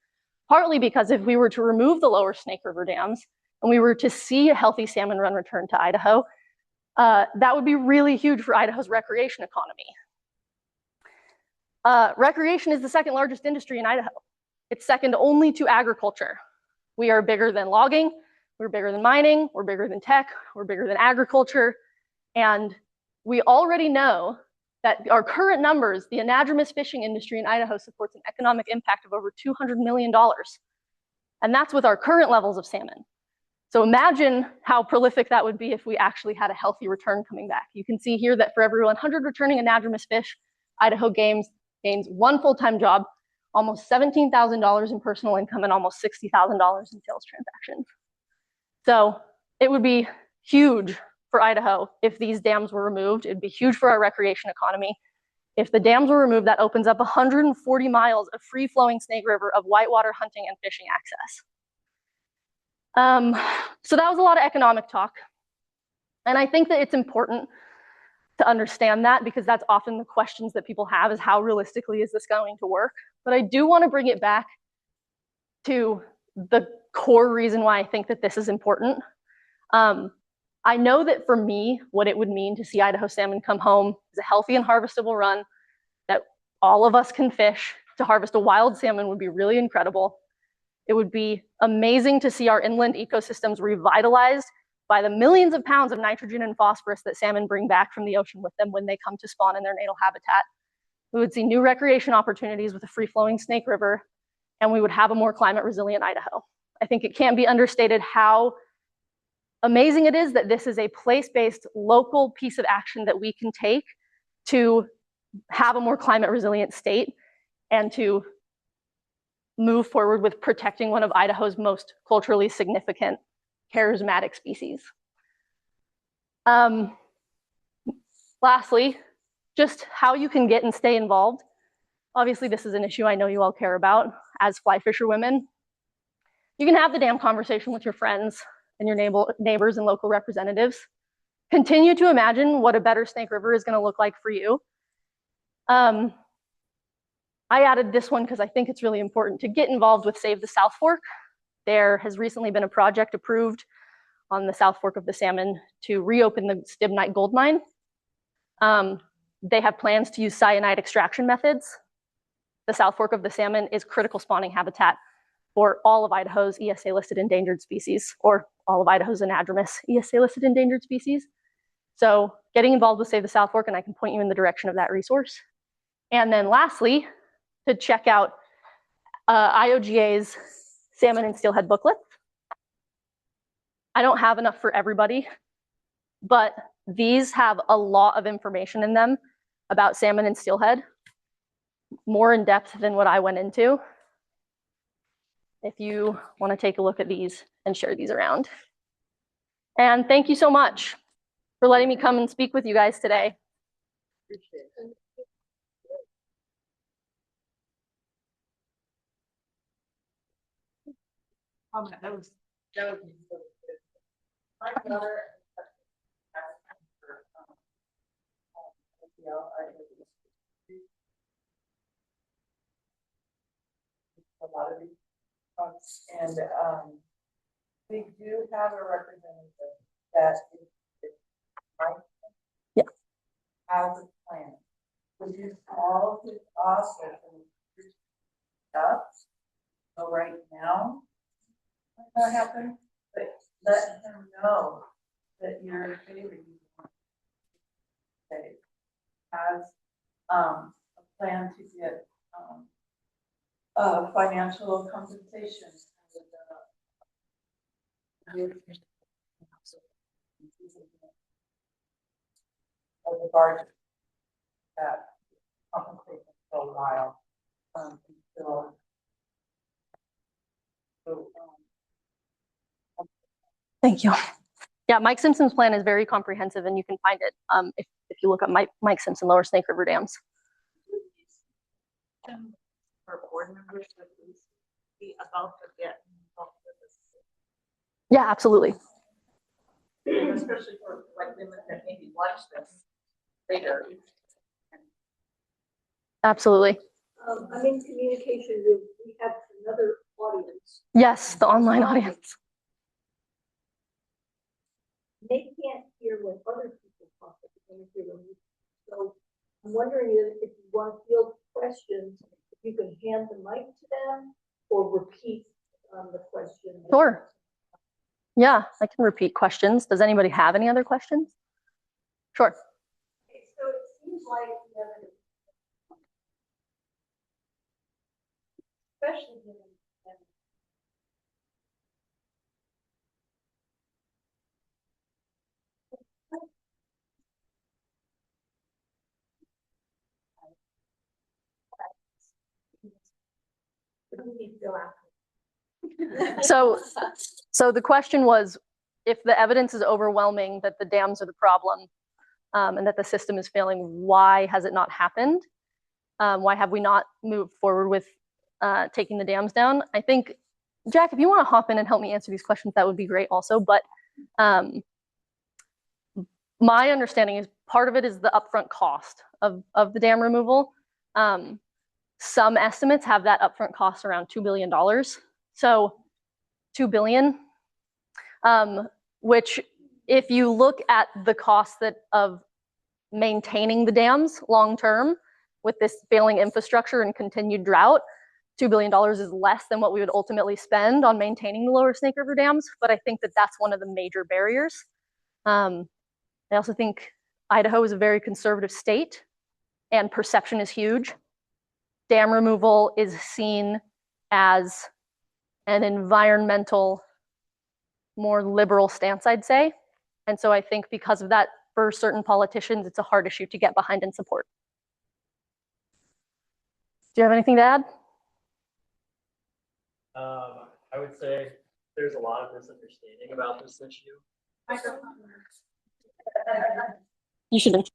Partly because if we were to remove the lower Snake River dams and we were to see a healthy salmon run return to Idaho, that would be really huge for Idaho's recreation economy. Recreation is the second largest industry in Idaho. It's second only to agriculture. We are bigger than logging, we're bigger than mining, we're bigger than tech, we're bigger than agriculture. And we already know that our current numbers, the anadromous fishing industry in Idaho supports an economic impact of over $200 million. And that's with our current levels of salmon. So imagine how prolific that would be if we actually had a healthy return coming back. You can see here that for every 100 returning anadromous fish, Idaho gains one full-time job, almost $17,000 in personal income, and almost $60,000 in sales transactions. So it would be huge for Idaho if these dams were removed. It'd be huge for our recreation economy. If the dams were removed, that opens up 140 miles of free-flowing Snake River of whitewater hunting and fishing access. So that was a lot of economic talk. And I think that it's important to understand that because that's often the questions that people have is how realistically is this going to work? But I do want to bring it back to the core reason why I think that this is important. I know that for me, what it would mean to see Idaho salmon come home is a healthy and harvestable run that all of us can fish. To harvest a wild salmon would be really incredible. It would be amazing to see our inland ecosystems revitalized by the millions of pounds of nitrogen and phosphorus that salmon bring back from the ocean with them when they come to spawn in their natal habitat. We would see new recreation opportunities with a free-flowing Snake River, and we would have a more climate-resilient Idaho. I think it can't be understated how amazing it is that this is a place-based local piece of action that we can take to have a more climate-resilient state and to move forward with protecting one of Idaho's most culturally significant charismatic species. Lastly, just how you can get and stay involved. Obviously, this is an issue I know you all care about as fly fisher women. You can have the dam conversation with your friends and your neighbors and local representatives. Continue to imagine what a better Snake River is going to look like for you. I added this one because I think it's really important to get involved with Save the South Fork. There has recently been a project approved on the South Fork of the Salmon to reopen the Stibnite gold mine. They have plans to use cyanide extraction methods. The South Fork of the Salmon is critical spawning habitat for all of Idaho's ESA-listed endangered species, or all of Idaho's anadromous ESA-listed endangered species. So getting involved with Save the South Fork, and I can point you in the direction of that resource. And then lastly, to check out IOGA's Salmon and Steelhead booklet. I don't have enough for everybody, but these have a lot of information in them about salmon and steelhead, more in depth than what I went into. If you want to take a look at these and share these around. And thank you so much for letting me come and speak with you guys today. comment. That was so good. My brother. A lot of these folks, and we do have a representative that is Yeah. has a plan. Which is all his office and stuff. So right now, might not happen, but let him know that you're in favor. Okay. Has a plan to get financial compensation. With regard to that compensation for a while, until. So, Thank you. Yeah, Mike Simpson's plan is very comprehensive, and you can find it if you look up Mike Simpson Lower Snake River Dams. For board members, at least be about to get involved with this. Yeah, absolutely. Especially for like women that maybe watch this later. Absolutely. I'm in communication with, we have another audience. Yes, the online audience. They can't hear when other people talk, but they can hear when you. So I'm wondering if you want to field questions, if you can hand the mic to them or repeat the question. Sure. Yeah, I can repeat questions. Does anybody have any other questions? Sure. Okay, so it seems like the evidence, especially given So the question was, if the evidence is overwhelming that the dams are the problem and that the system is failing, why has it not happened? Why have we not moved forward with taking the dams down? I think, Jack, if you want to hop in and help me answer these questions, that would be great also. But my understanding is part of it is the upfront cost of the dam removal. Some estimates have that upfront cost around $2 billion. So $2 billion, which if you look at the cost of maintaining the dams long-term with this failing infrastructure and continued drought, $2 billion is less than what we would ultimately spend on maintaining the lower Snake River dams. But I think that that's one of the major barriers. I also think Idaho is a very conservative state and perception is huge. Dam removal is seen as an environmental, more liberal stance, I'd say. And so I think because of that, for certain politicians, it's a hard issue to get behind and support. Do you have anything to add? I would say there's a lot of misunderstanding about this issue. You shouldn't.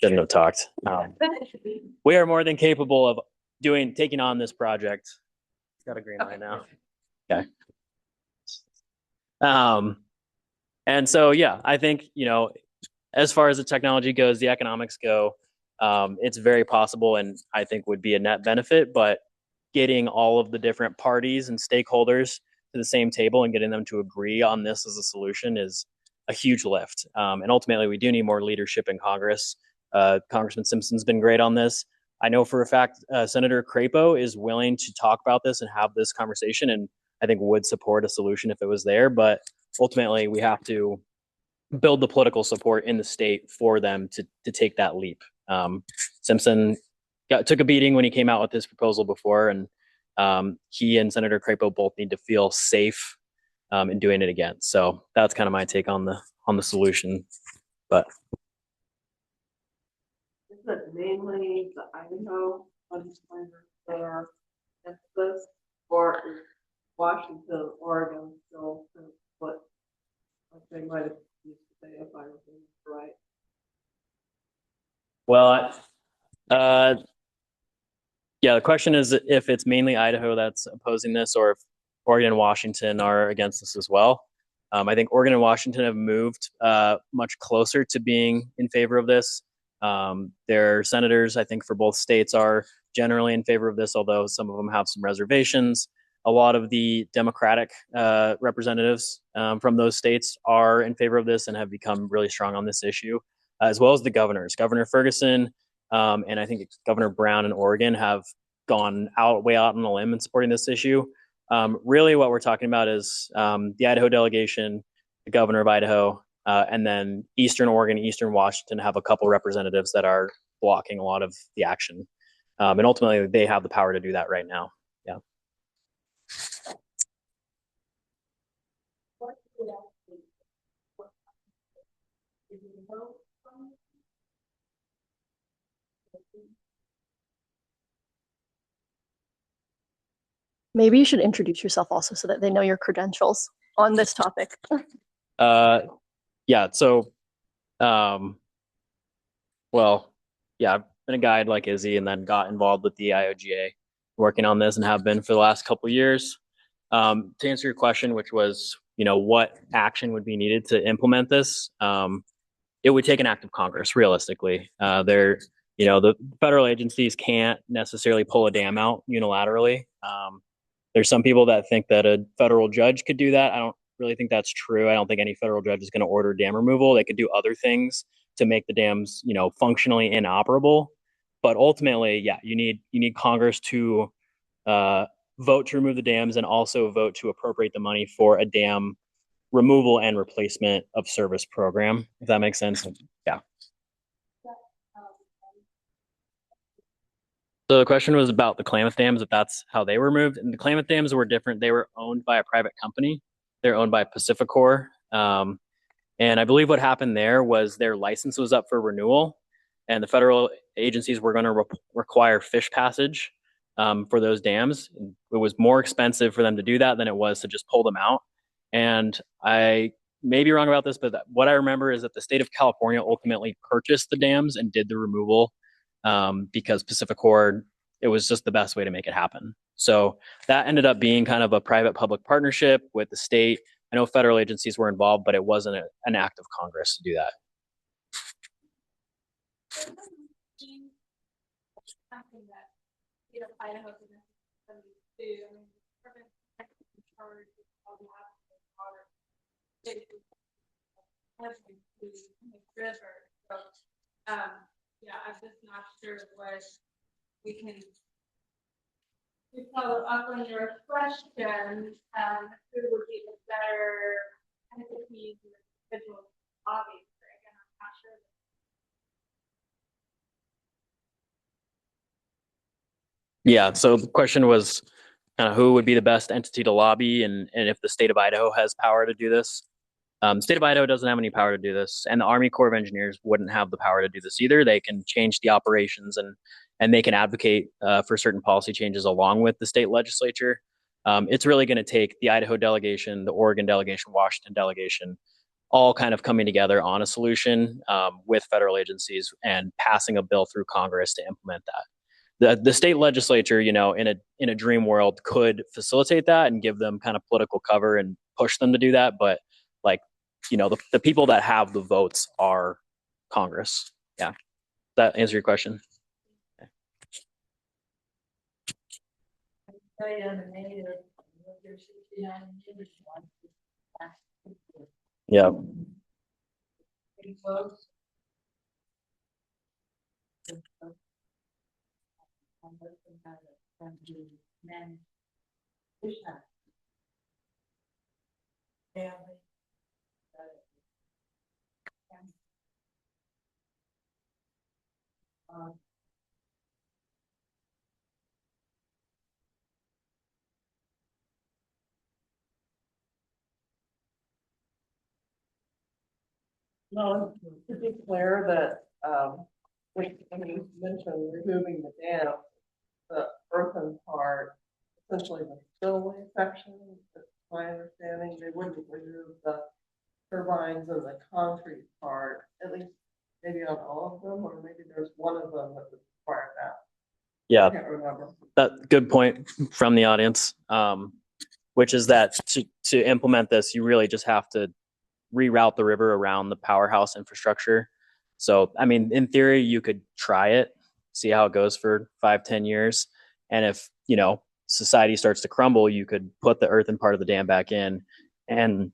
Shouldn't have talked. We are more than capable of taking on this project. It's got a green light now. Okay. And so, yeah, I think, as far as the technology goes, the economics go, it's very possible and I think would be a net benefit, but getting all of the different parties and stakeholders to the same table and getting them to agree on this as a solution is a huge lift. And ultimately, we do need more leadership in Congress. Congressman Simpson's been great on this. I know for a fact Senator Crapo is willing to talk about this and have this conversation, and I think would support a solution if it was there. But ultimately, we have to build the political support in the state for them to take that leap. Simpson took a beating when he came out with this proposal before, and he and Senator Crapo both need to feel safe in doing it again. So that's kind of my take on the solution. But is it mainly the Idaho legislators that are against this, or is Washington, Oregon still kind of split? Like they might have used to say if I was right. well, yeah, the question is if it's mainly Idaho that's opposing this, or if Oregon and Washington are against this as well. I think Oregon and Washington have moved much closer to being in favor of this. Their senators, I think, for both states are generally in favor of this, although some of them have some reservations. A lot of the Democratic representatives from those states are in favor of this and have become really strong on this issue, as well as the governors. Governor Ferguson and I think Governor Brown in Oregon have gone way out on a limb in supporting this issue. Really what we're talking about is the Idaho delegation, the governor of Idaho, and then Eastern Oregon, Eastern Washington have a couple representatives that are blocking a lot of the action. And ultimately, they have the power to do that right now. Yeah. Maybe you should introduce yourself also so that they know your credentials on this topic. Yeah. So, well, yeah, I've been a guide like Izzy, and then got involved with the IOGA, working on this, and have been for the last couple of years. To answer your question, which was, what action would be needed to implement this? It would take an act of Congress, realistically. The federal agencies can't necessarily pull a dam out unilaterally. There's some people that think that a federal judge could do that. I don't really think that's true. I don't think any federal judge is going to order dam removal. They could do other things to make the dams, functionally inoperable. But ultimately, yeah, you need Congress to vote to remove the dams, and also vote to appropriate the money for a dam removal and replacement of service program, if that makes sense. Yeah. So the question was about the Klamath dams, if that's how they were removed. And the Klamath dams were different. They were owned by a private company. They're owned by Pacificor. And I believe what happened there was their license was up for renewal, and the federal agencies were going to require fish passage for those dams. It was more expensive for them to do that than it was to just pull them out. And I may be wrong about this, but what I remember is that the state of California ultimately purchased the dams and did the removal because Pacificor, it was just the best way to make it happen. So that ended up being kind of a private-public partnership with the state. I know federal agencies were involved, but it wasn't an act of Congress to do that. Something that, Idaho doesn't do. I mean, in charge of all the water. River. So, I'm just not sure what we can. To follow up on your question, who would be the better entities or individual lobbies? Again, I'm not sure. Yeah, so the question was kind of who would be the best entity to lobby, and if the state of Idaho has power to do this. The state of Idaho doesn't have any power to do this, and the Army Corps of Engineers wouldn't have the power to do this either. They can change the operations, and they can advocate for certain policy changes along with the state legislature. It's really going to take the Idaho delegation, the Oregon delegation, Washington delegation, all kind of coming together on a solution with federal agencies and passing a bill through Congress to implement that. The state legislature, in a dream world, could facilitate that and give them kind of political cover and push them to do that. But the people that have the votes are Congress. Yeah. Does that answer your question? Yeah. No, to be clear that, when you mentioned removing the dam, the earthen part, essentially the spillway section, that's my understanding, they wouldn't remove the turbines and the concrete part, at least maybe on all of them, or maybe there's one of them that would require that. Yeah. I can't remember. That good point from the audience, which is that to implement this, you really just have to reroute the river around the powerhouse infrastructure. So, I mean, in theory, you could try it, see how it goes for 5-10 years. And if, society starts to crumble, you could put the earthen part of the dam back in and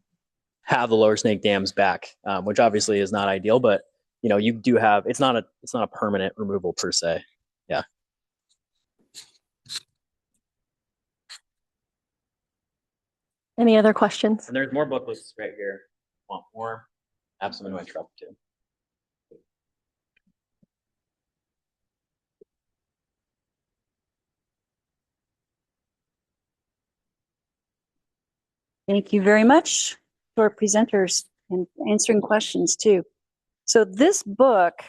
have the lower snake dams back, which obviously is not ideal, but you do have, it's not a permanent removal per se. Yeah. Any other questions? And there's more booklets right here. Want more? Have some in my truck too. Thank you very much to our presenters and answering questions too. So this book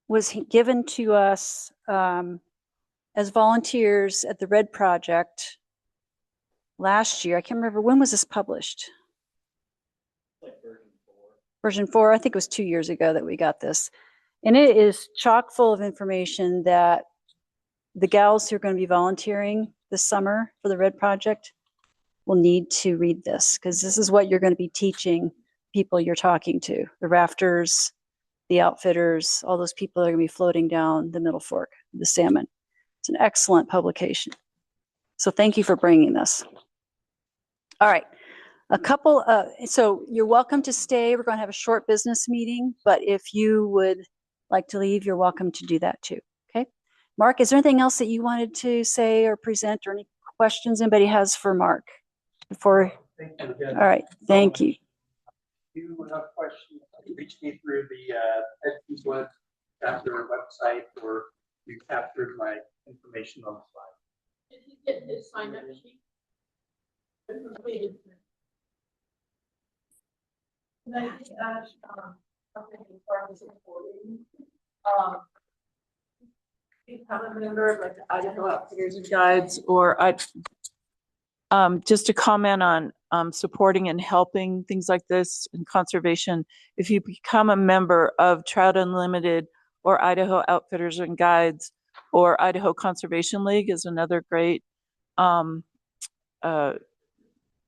was given to us as volunteers at the Red Project last year. I can't remember, when was this published? Like Version 4, I think it was 2 years ago that we got this. And it is chock full of information that the gals who are going to be volunteering this summer for the Red Project will need to read this, because this is what you're going to be teaching people you're talking to, the rafters, the outfitters, all those people that are going to be floating down the Middle Fork, the salmon. It's an excellent publication. So thank you for bringing this. All right. So you're welcome to stay. We're going to have a short business meeting, but if you would like to leave, you're welcome to do that too. Okay. Mark, is there anything else that you wanted to say or present, or any questions anybody has for Mark before? Thank you again. All right. Thank you. If you have questions, reach me through the Ed's Web chapter website, or you captured my information on the slide. Did he get his sign up sheet? Completed. Can I just ask, something as far as reporting? Become a member of like the Idaho Outfitters and Guides, or just to comment on supporting and helping things like this in conservation. If you become a member of Trout Unlimited or Idaho Outfitters and Guides, or Idaho Conservation League is another great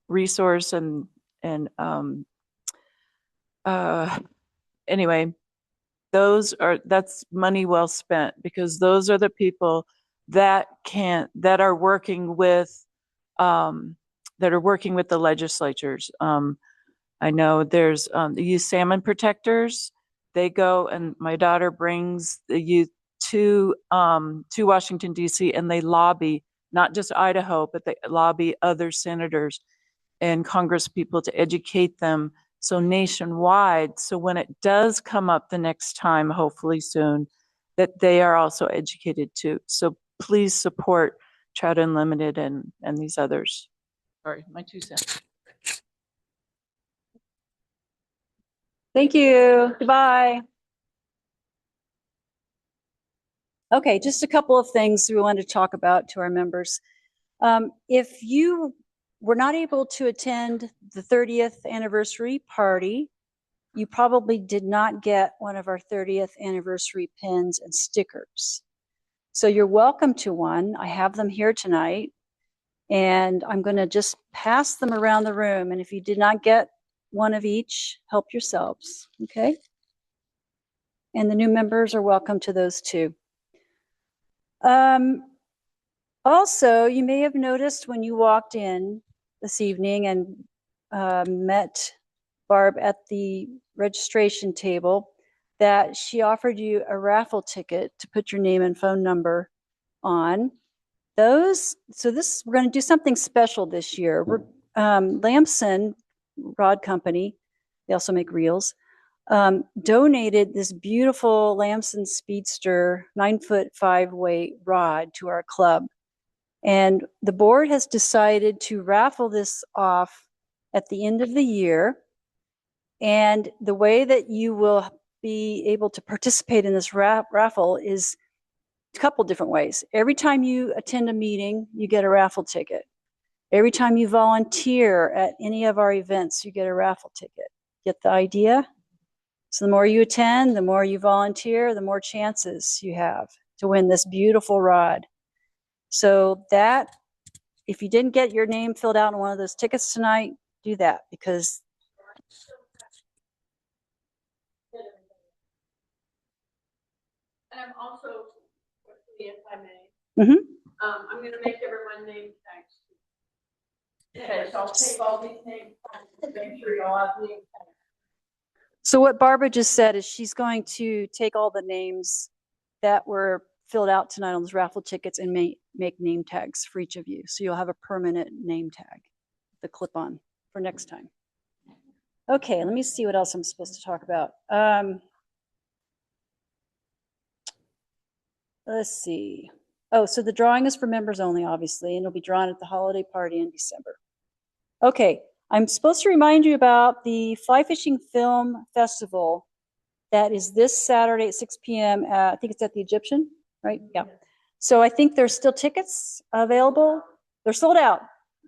resource, and anyway, that's money well spent, because those are the people that are working with the legislatures. I know there's the youth salmon protectors. They go, and my daughter brings the youth to Washington, D.C., and they lobby not just Idaho, but they lobby other senators and Congress people to educate them. So nationwide, so when it does come up the next time, hopefully soon, that they are also educated too. So please support Trout Unlimited and these others. Sorry, my 2 cents. Thank you. Goodbye. Okay, just a couple of things we wanted to talk about to our members. If you were not able to attend the 30th anniversary party, you probably did not get one of our 30th anniversary pins and stickers. So you're welcome to one. I have them here tonight, and I'm going to just pass them around the room. And if you did not get one of each, help yourselves, okay? And the new members are welcome to those too. Also, you may have noticed when you walked in this evening and met Barb at the registration table that she offered you a raffle ticket to put your name and phone number on. We're going to do something special this year. Lamson Rod Company, they also make reels, donated this beautiful Lamson Speedster 9-foot 5-weight rod to our club. And the board has decided to raffle this off at the end of the year. And the way that you will be able to participate in this raffle is a couple different ways. Every time you attend a meeting, you get a raffle ticket. Every time you volunteer at any of our events, you get a raffle ticket. Get the idea? So the more you attend, the more you volunteer, the more chances you have to win this beautiful rod. So that, if you didn't get your name filled out on one of those tickets tonight, do that, because And I'm also, if I may, Mhm. I'm gonna make everyone name tags. Okay, so I'll take all these name tags, make sure you all have name tags. So what Barbara just said is she's going to take all the names that were filled out tonight on those raffle tickets and make name tags for each of you. So you'll have a permanent name tag, the clip-on for next time. Okay, let me see what else I'm supposed to talk about. Let's see. Oh, so the drawing is for members only, obviously, and it'll be drawn at the holiday party in December. Okay, I'm supposed to remind you about the Fly Fishing Film Festival that is this Saturday at 6 p.m. I think it's at the Egyptian, right? Yeah. So I think there's still tickets available. They're sold out.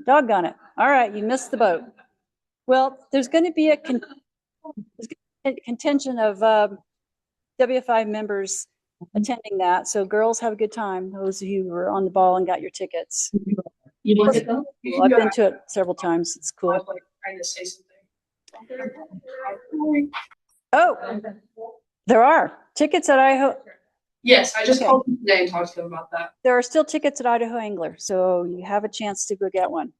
Doggone it. All right, you missed the boat. Well, there's going to be a contingent of WFI members attending that. So girls, have a good time. Those of you who are on the ball and got your tickets. You look at them? Well, I've been to it several times. It's I cool. was like trying to say something. Oh, there are tickets at Idaho. Yes, I just Okay. called them today and talked to them about that. There are still tickets at Idaho Angler, so you have a chance to go get one.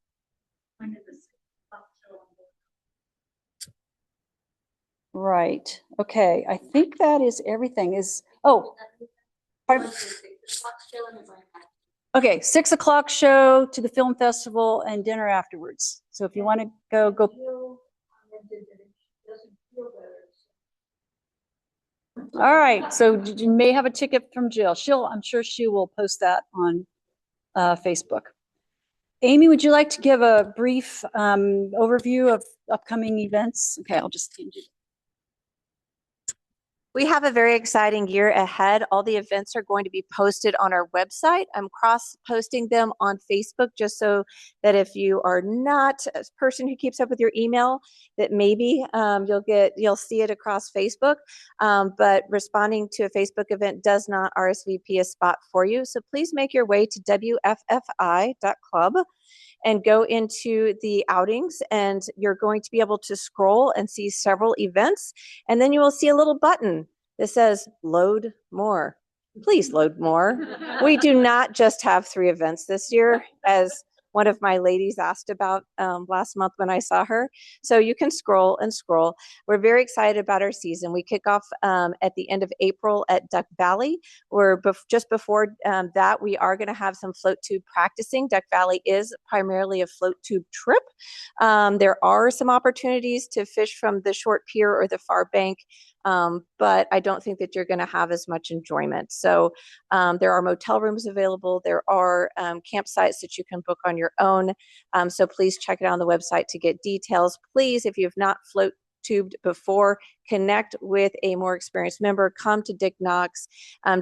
Right. Okay. I think that is everything. Pardon? Okay, 6 o'clock show to the film festival and dinner afterwards. So if you want to go. Jill commented that it doesn't feel better. All right. So you may have a ticket from Jill. I'm sure she will post that on Facebook. Amy, would you like to give a brief overview of upcoming events? Okay, I'll just change it. We have a very exciting year ahead. All the events are going to be posted on our website. I'm cross-posting them on Facebook just so that if you are not a person who keeps up with your email, that maybe you'll see it across Facebook. But responding to a Facebook event does not RSVP a spot for you. So please make your way to wffi.club and go into the outings, and you're going to be able to scroll and see several events. And then you will see a little button that says load more. Please load more. We do not just have 3 events this year, as one of my ladies asked about last month when I saw her. So you can scroll and scroll. We're very excited about our season. We kick off at the end of April at Duck Valley. Just before that, we are going to have some float tube practicing. Duck Valley is primarily a float tube trip. There are some opportunities to fish from the short pier or the far bank, but I don't think that you're going to have as much enjoyment. So there are motel rooms available. There are campsites that you can book on your own. So please check it out on the website to get details. Please, if you have not float tubed before, connect with a more experienced member. Come to Dick Knox.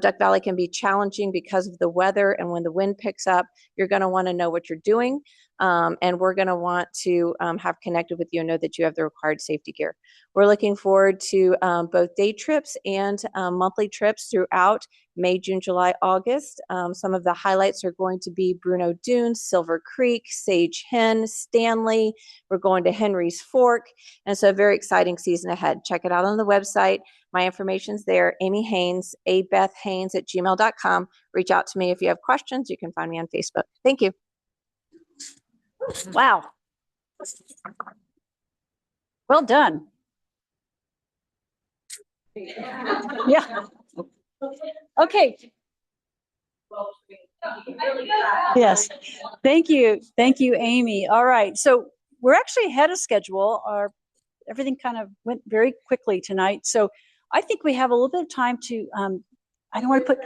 Duck Valley can be challenging because of the weather, and when the wind picks up, you're going to want to know what you're doing. And we're going to want to have connected with you and know that you have the required safety gear. We're looking forward to both day trips and monthly trips throughout May, June, July, August. Some of the highlights are going to be Bruno Dunes, Silver Creek, Sage Hen, Stanley. We're going to Henry's Fork. And so a very exciting season ahead. Check it out on the website. My information's there, Amy Haynes, abethhaynes@gmail.com. Reach out to me if you have questions. You can find me on Facebook. Thank you. Wow. Well done. Yeah. Okay. Yes. Thank you. Thank you, Amy. All right. So we're actually ahead of schedule. Everything kind of went very quickly tonight. So I think we have a little bit of time to, I don't want to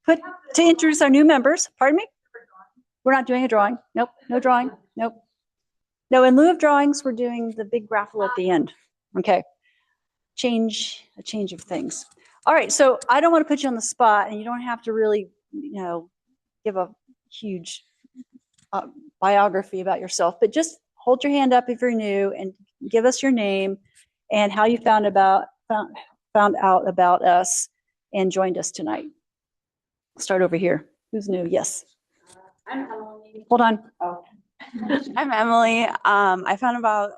put to introduce our new members. Pardon me? We're not doing a drawing. Nope. No drawing. Nope. No, in lieu of drawings, we're doing the big raffle at the end. Okay. A change of things. All right. So I don't want to put you on the spot, and you don't have to really, give a huge biography about yourself, but just hold your hand up if you're new and give us your name and how you found out about us and joined us tonight. Start over here. Who's new? Yes. I'm Emily. Hold on. Oh. I'm Emily. I found out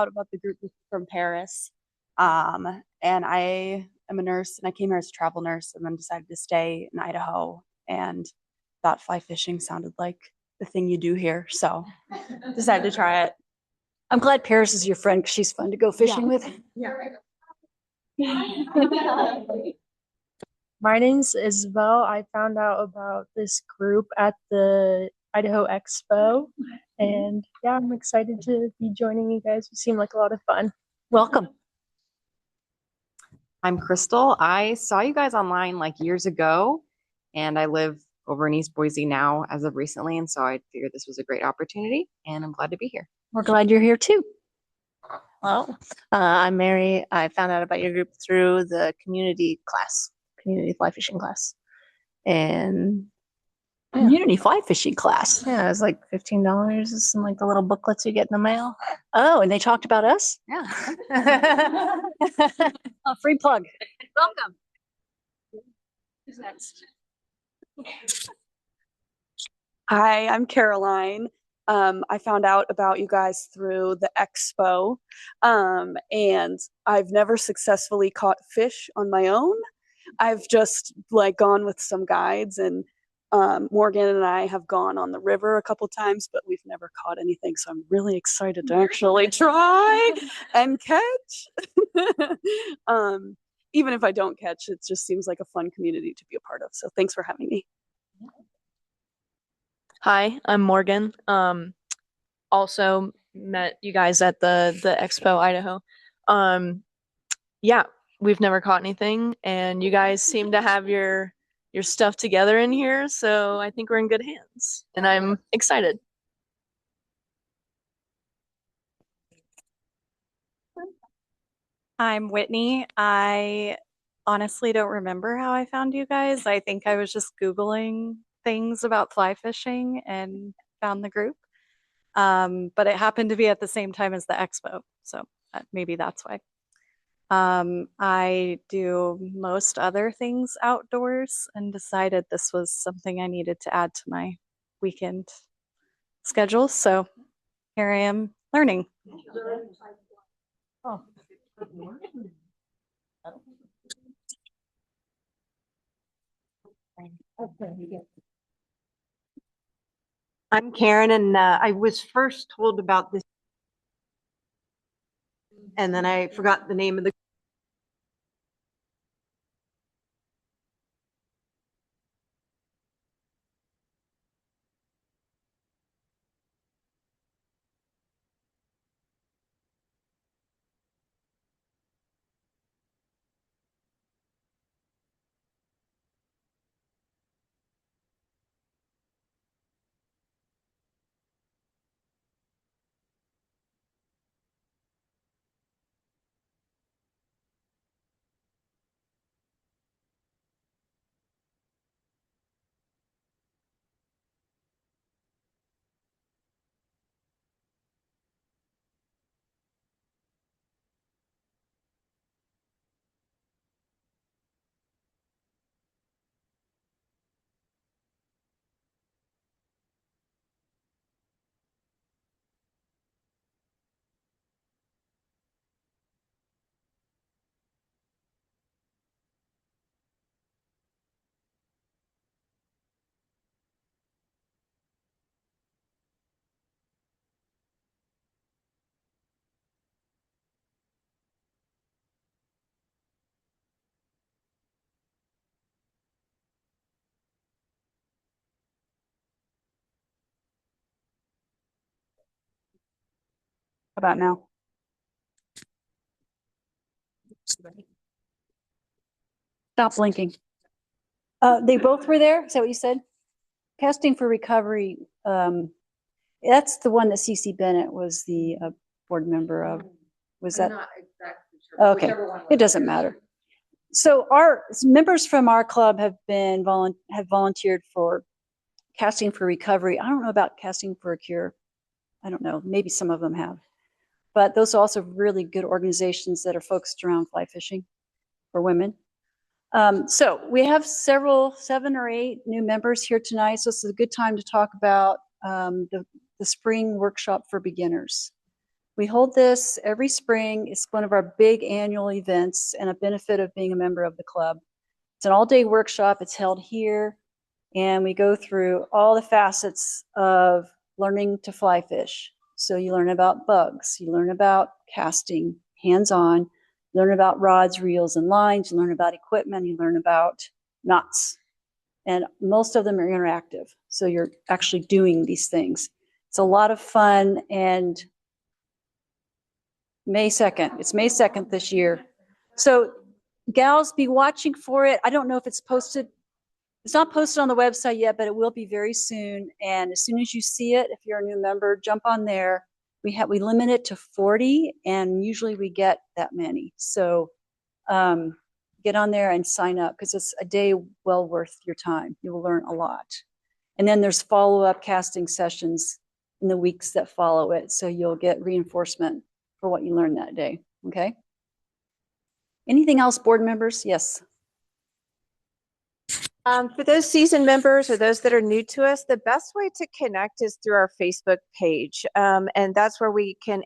about the group from Paris. And I am a nurse, and I came here as a travel nurse and then decided to stay in Idaho and thought fly fishing sounded like the thing you do here. So decided to try it. I'm glad Paris is your friend because she's fun to go fishing with. My name's Isabelle. I found out about this group at the Idaho Expo, and yeah, I'm excited to be joining you guys. You seem like a lot of fun. Welcome. I'm Crystal. I saw you guys online like years ago, and I live over in East Boise now as of recently, and so I figured this was a great opportunity, and I'm glad to be here. We're glad you're here too. Hello, I'm Mary. I found out about your group through the community fly fishing class. And community fly fishing class. Yeah, it was like $15 and like the little booklets you get in the mail. Oh, and they talked about us? Yeah. A free plug. Welcome. Who's next? Hi, I'm Caroline. I found out about you guys through the expo, and I've never successfully caught fish on my own. I've just like gone with some guides, and Morgan and I have gone on the river a couple times, but we've never caught anything. So I'm really excited to actually try and catch. Even if I don't catch, it just seems like a fun community to be a part of. So thanks for having me. Hi, I'm Morgan. Also met you guys at the Expo Idaho. Yeah, we've never caught anything, and you guys seem to have your stuff together in here, so I think we're in good hands, and I'm excited. I'm Whitney. I honestly don't remember how I found you guys. I think I was just Googling things about fly fishing and found the group. But it happened to be at the same time as the expo, so maybe that's why. I do most other things outdoors and decided this was something I needed to add to my weekend schedule, so here I am learning. Oh. I'm Karen, and I was first told about this, and then I forgot the name of the about now? Stop blinking. They both were there? Is that what you said? Casting for Recovery, that's the one that CC Bennett was the board member of. Was that? Not exactly sure. Okay, it doesn't matter. So our members from our club have volunteered for Casting for Recovery. I don't know about Casting for a Cure. I don't know. Maybe some of them have. But those are also really good organizations that are focused around fly fishing for women. So we have 7 or 8 new members here tonight. So this is a good time to talk about the spring workshop for beginners. We hold this every spring. It's one of our big annual events and a benefit of being a member of the club. It's an all-day workshop. It's held here, and we go through all the facets of learning to fly fish. So you learn about bugs, you learn about casting, hands-on, you learn about rods, reels, and lines, you learn about equipment, you learn about knots. And most of them are interactive. So you're actually doing these things. It's a lot of fun, and May 2nd. It's May 2nd this year. So gals, be watching for it. I don't know if it's posted. It's not posted on the website yet, but it will be very soon. And as soon as you see it, if you're a new member, jump on there. We limit it to 40, and usually we get that many. So get on there and sign up, because it's a day well worth your time. You will learn a lot. And then there's follow-up casting sessions in the weeks that follow it. So you'll get reinforcement for what you learned that day. Okay. Anything else, board members? Yes. For those seasoned members or those that are new to us, the best way to connect is through our Facebook page. And that's where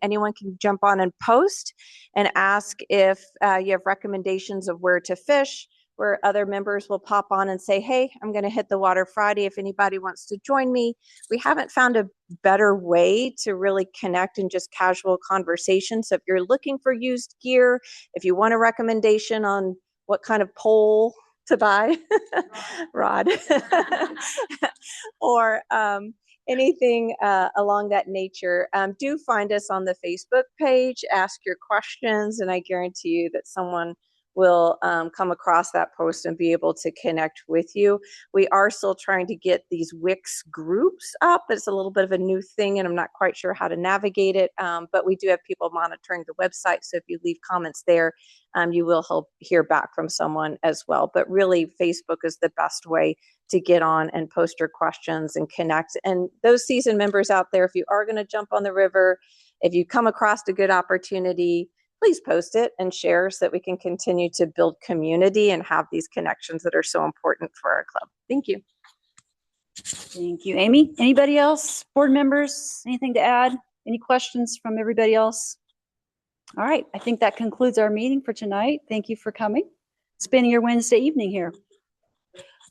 anyone can jump on and post and ask if you have recommendations of where to fish, where other members will pop on and say, hey, I'm going to hit the water Friday if anybody wants to join me. We haven't found a better way to really connect in just casual conversation. So if you're looking for used gear, if you want a recommendation on what kind of pole to buy, rod, or anything along that nature, do find us on the Facebook page, ask your questions, and I guarantee you that someone will come across that post and be able to connect with you. We are still trying to get these Wix groups up. It's a little bit of a new thing, and I'm not quite sure how to navigate it, but we do have people monitoring the website. So if you leave comments there, you will hear back from someone as well. But really, Facebook is the best way to get on and post your questions and connect. And those seasoned members out there, if you are going to jump on the river, if you come across a good opportunity, please post it and share so that we can continue to build community and have these connections that are so important for our club. Thank you. Thank you, Amy. Anybody else? Board members, anything to add? Any questions from everybody else? All right, I think that concludes our meeting for tonight. Thank you for coming, spending your Wednesday evening here.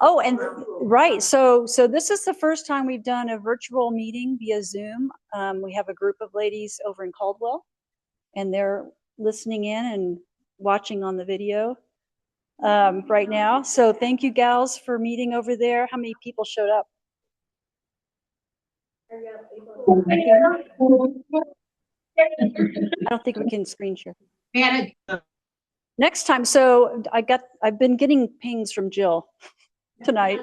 Oh, and right, so this is the first time we've done a virtual meeting via Zoom. We have a group of ladies over in Caldwell, and they're listening in and watching on the video right now. So thank you, gals, for meeting over there. How many people showed up? I don't think we can screen share. Next time, so I've been getting pings from Jill tonight.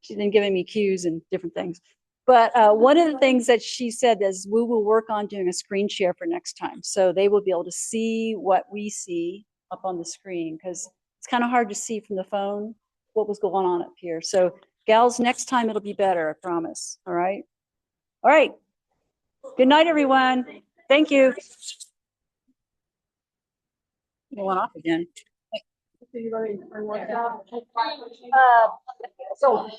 She's been giving me cues and different things. But one of the things that she said is we will work on doing a screen share for next time. So they will be able to see what we see up on the screen, because it's kind of hard to see from the phone what was going on up here. So gals, next time it'll be better, I promise. All right. All right. Good night, everyone. Thank you. Going off again. So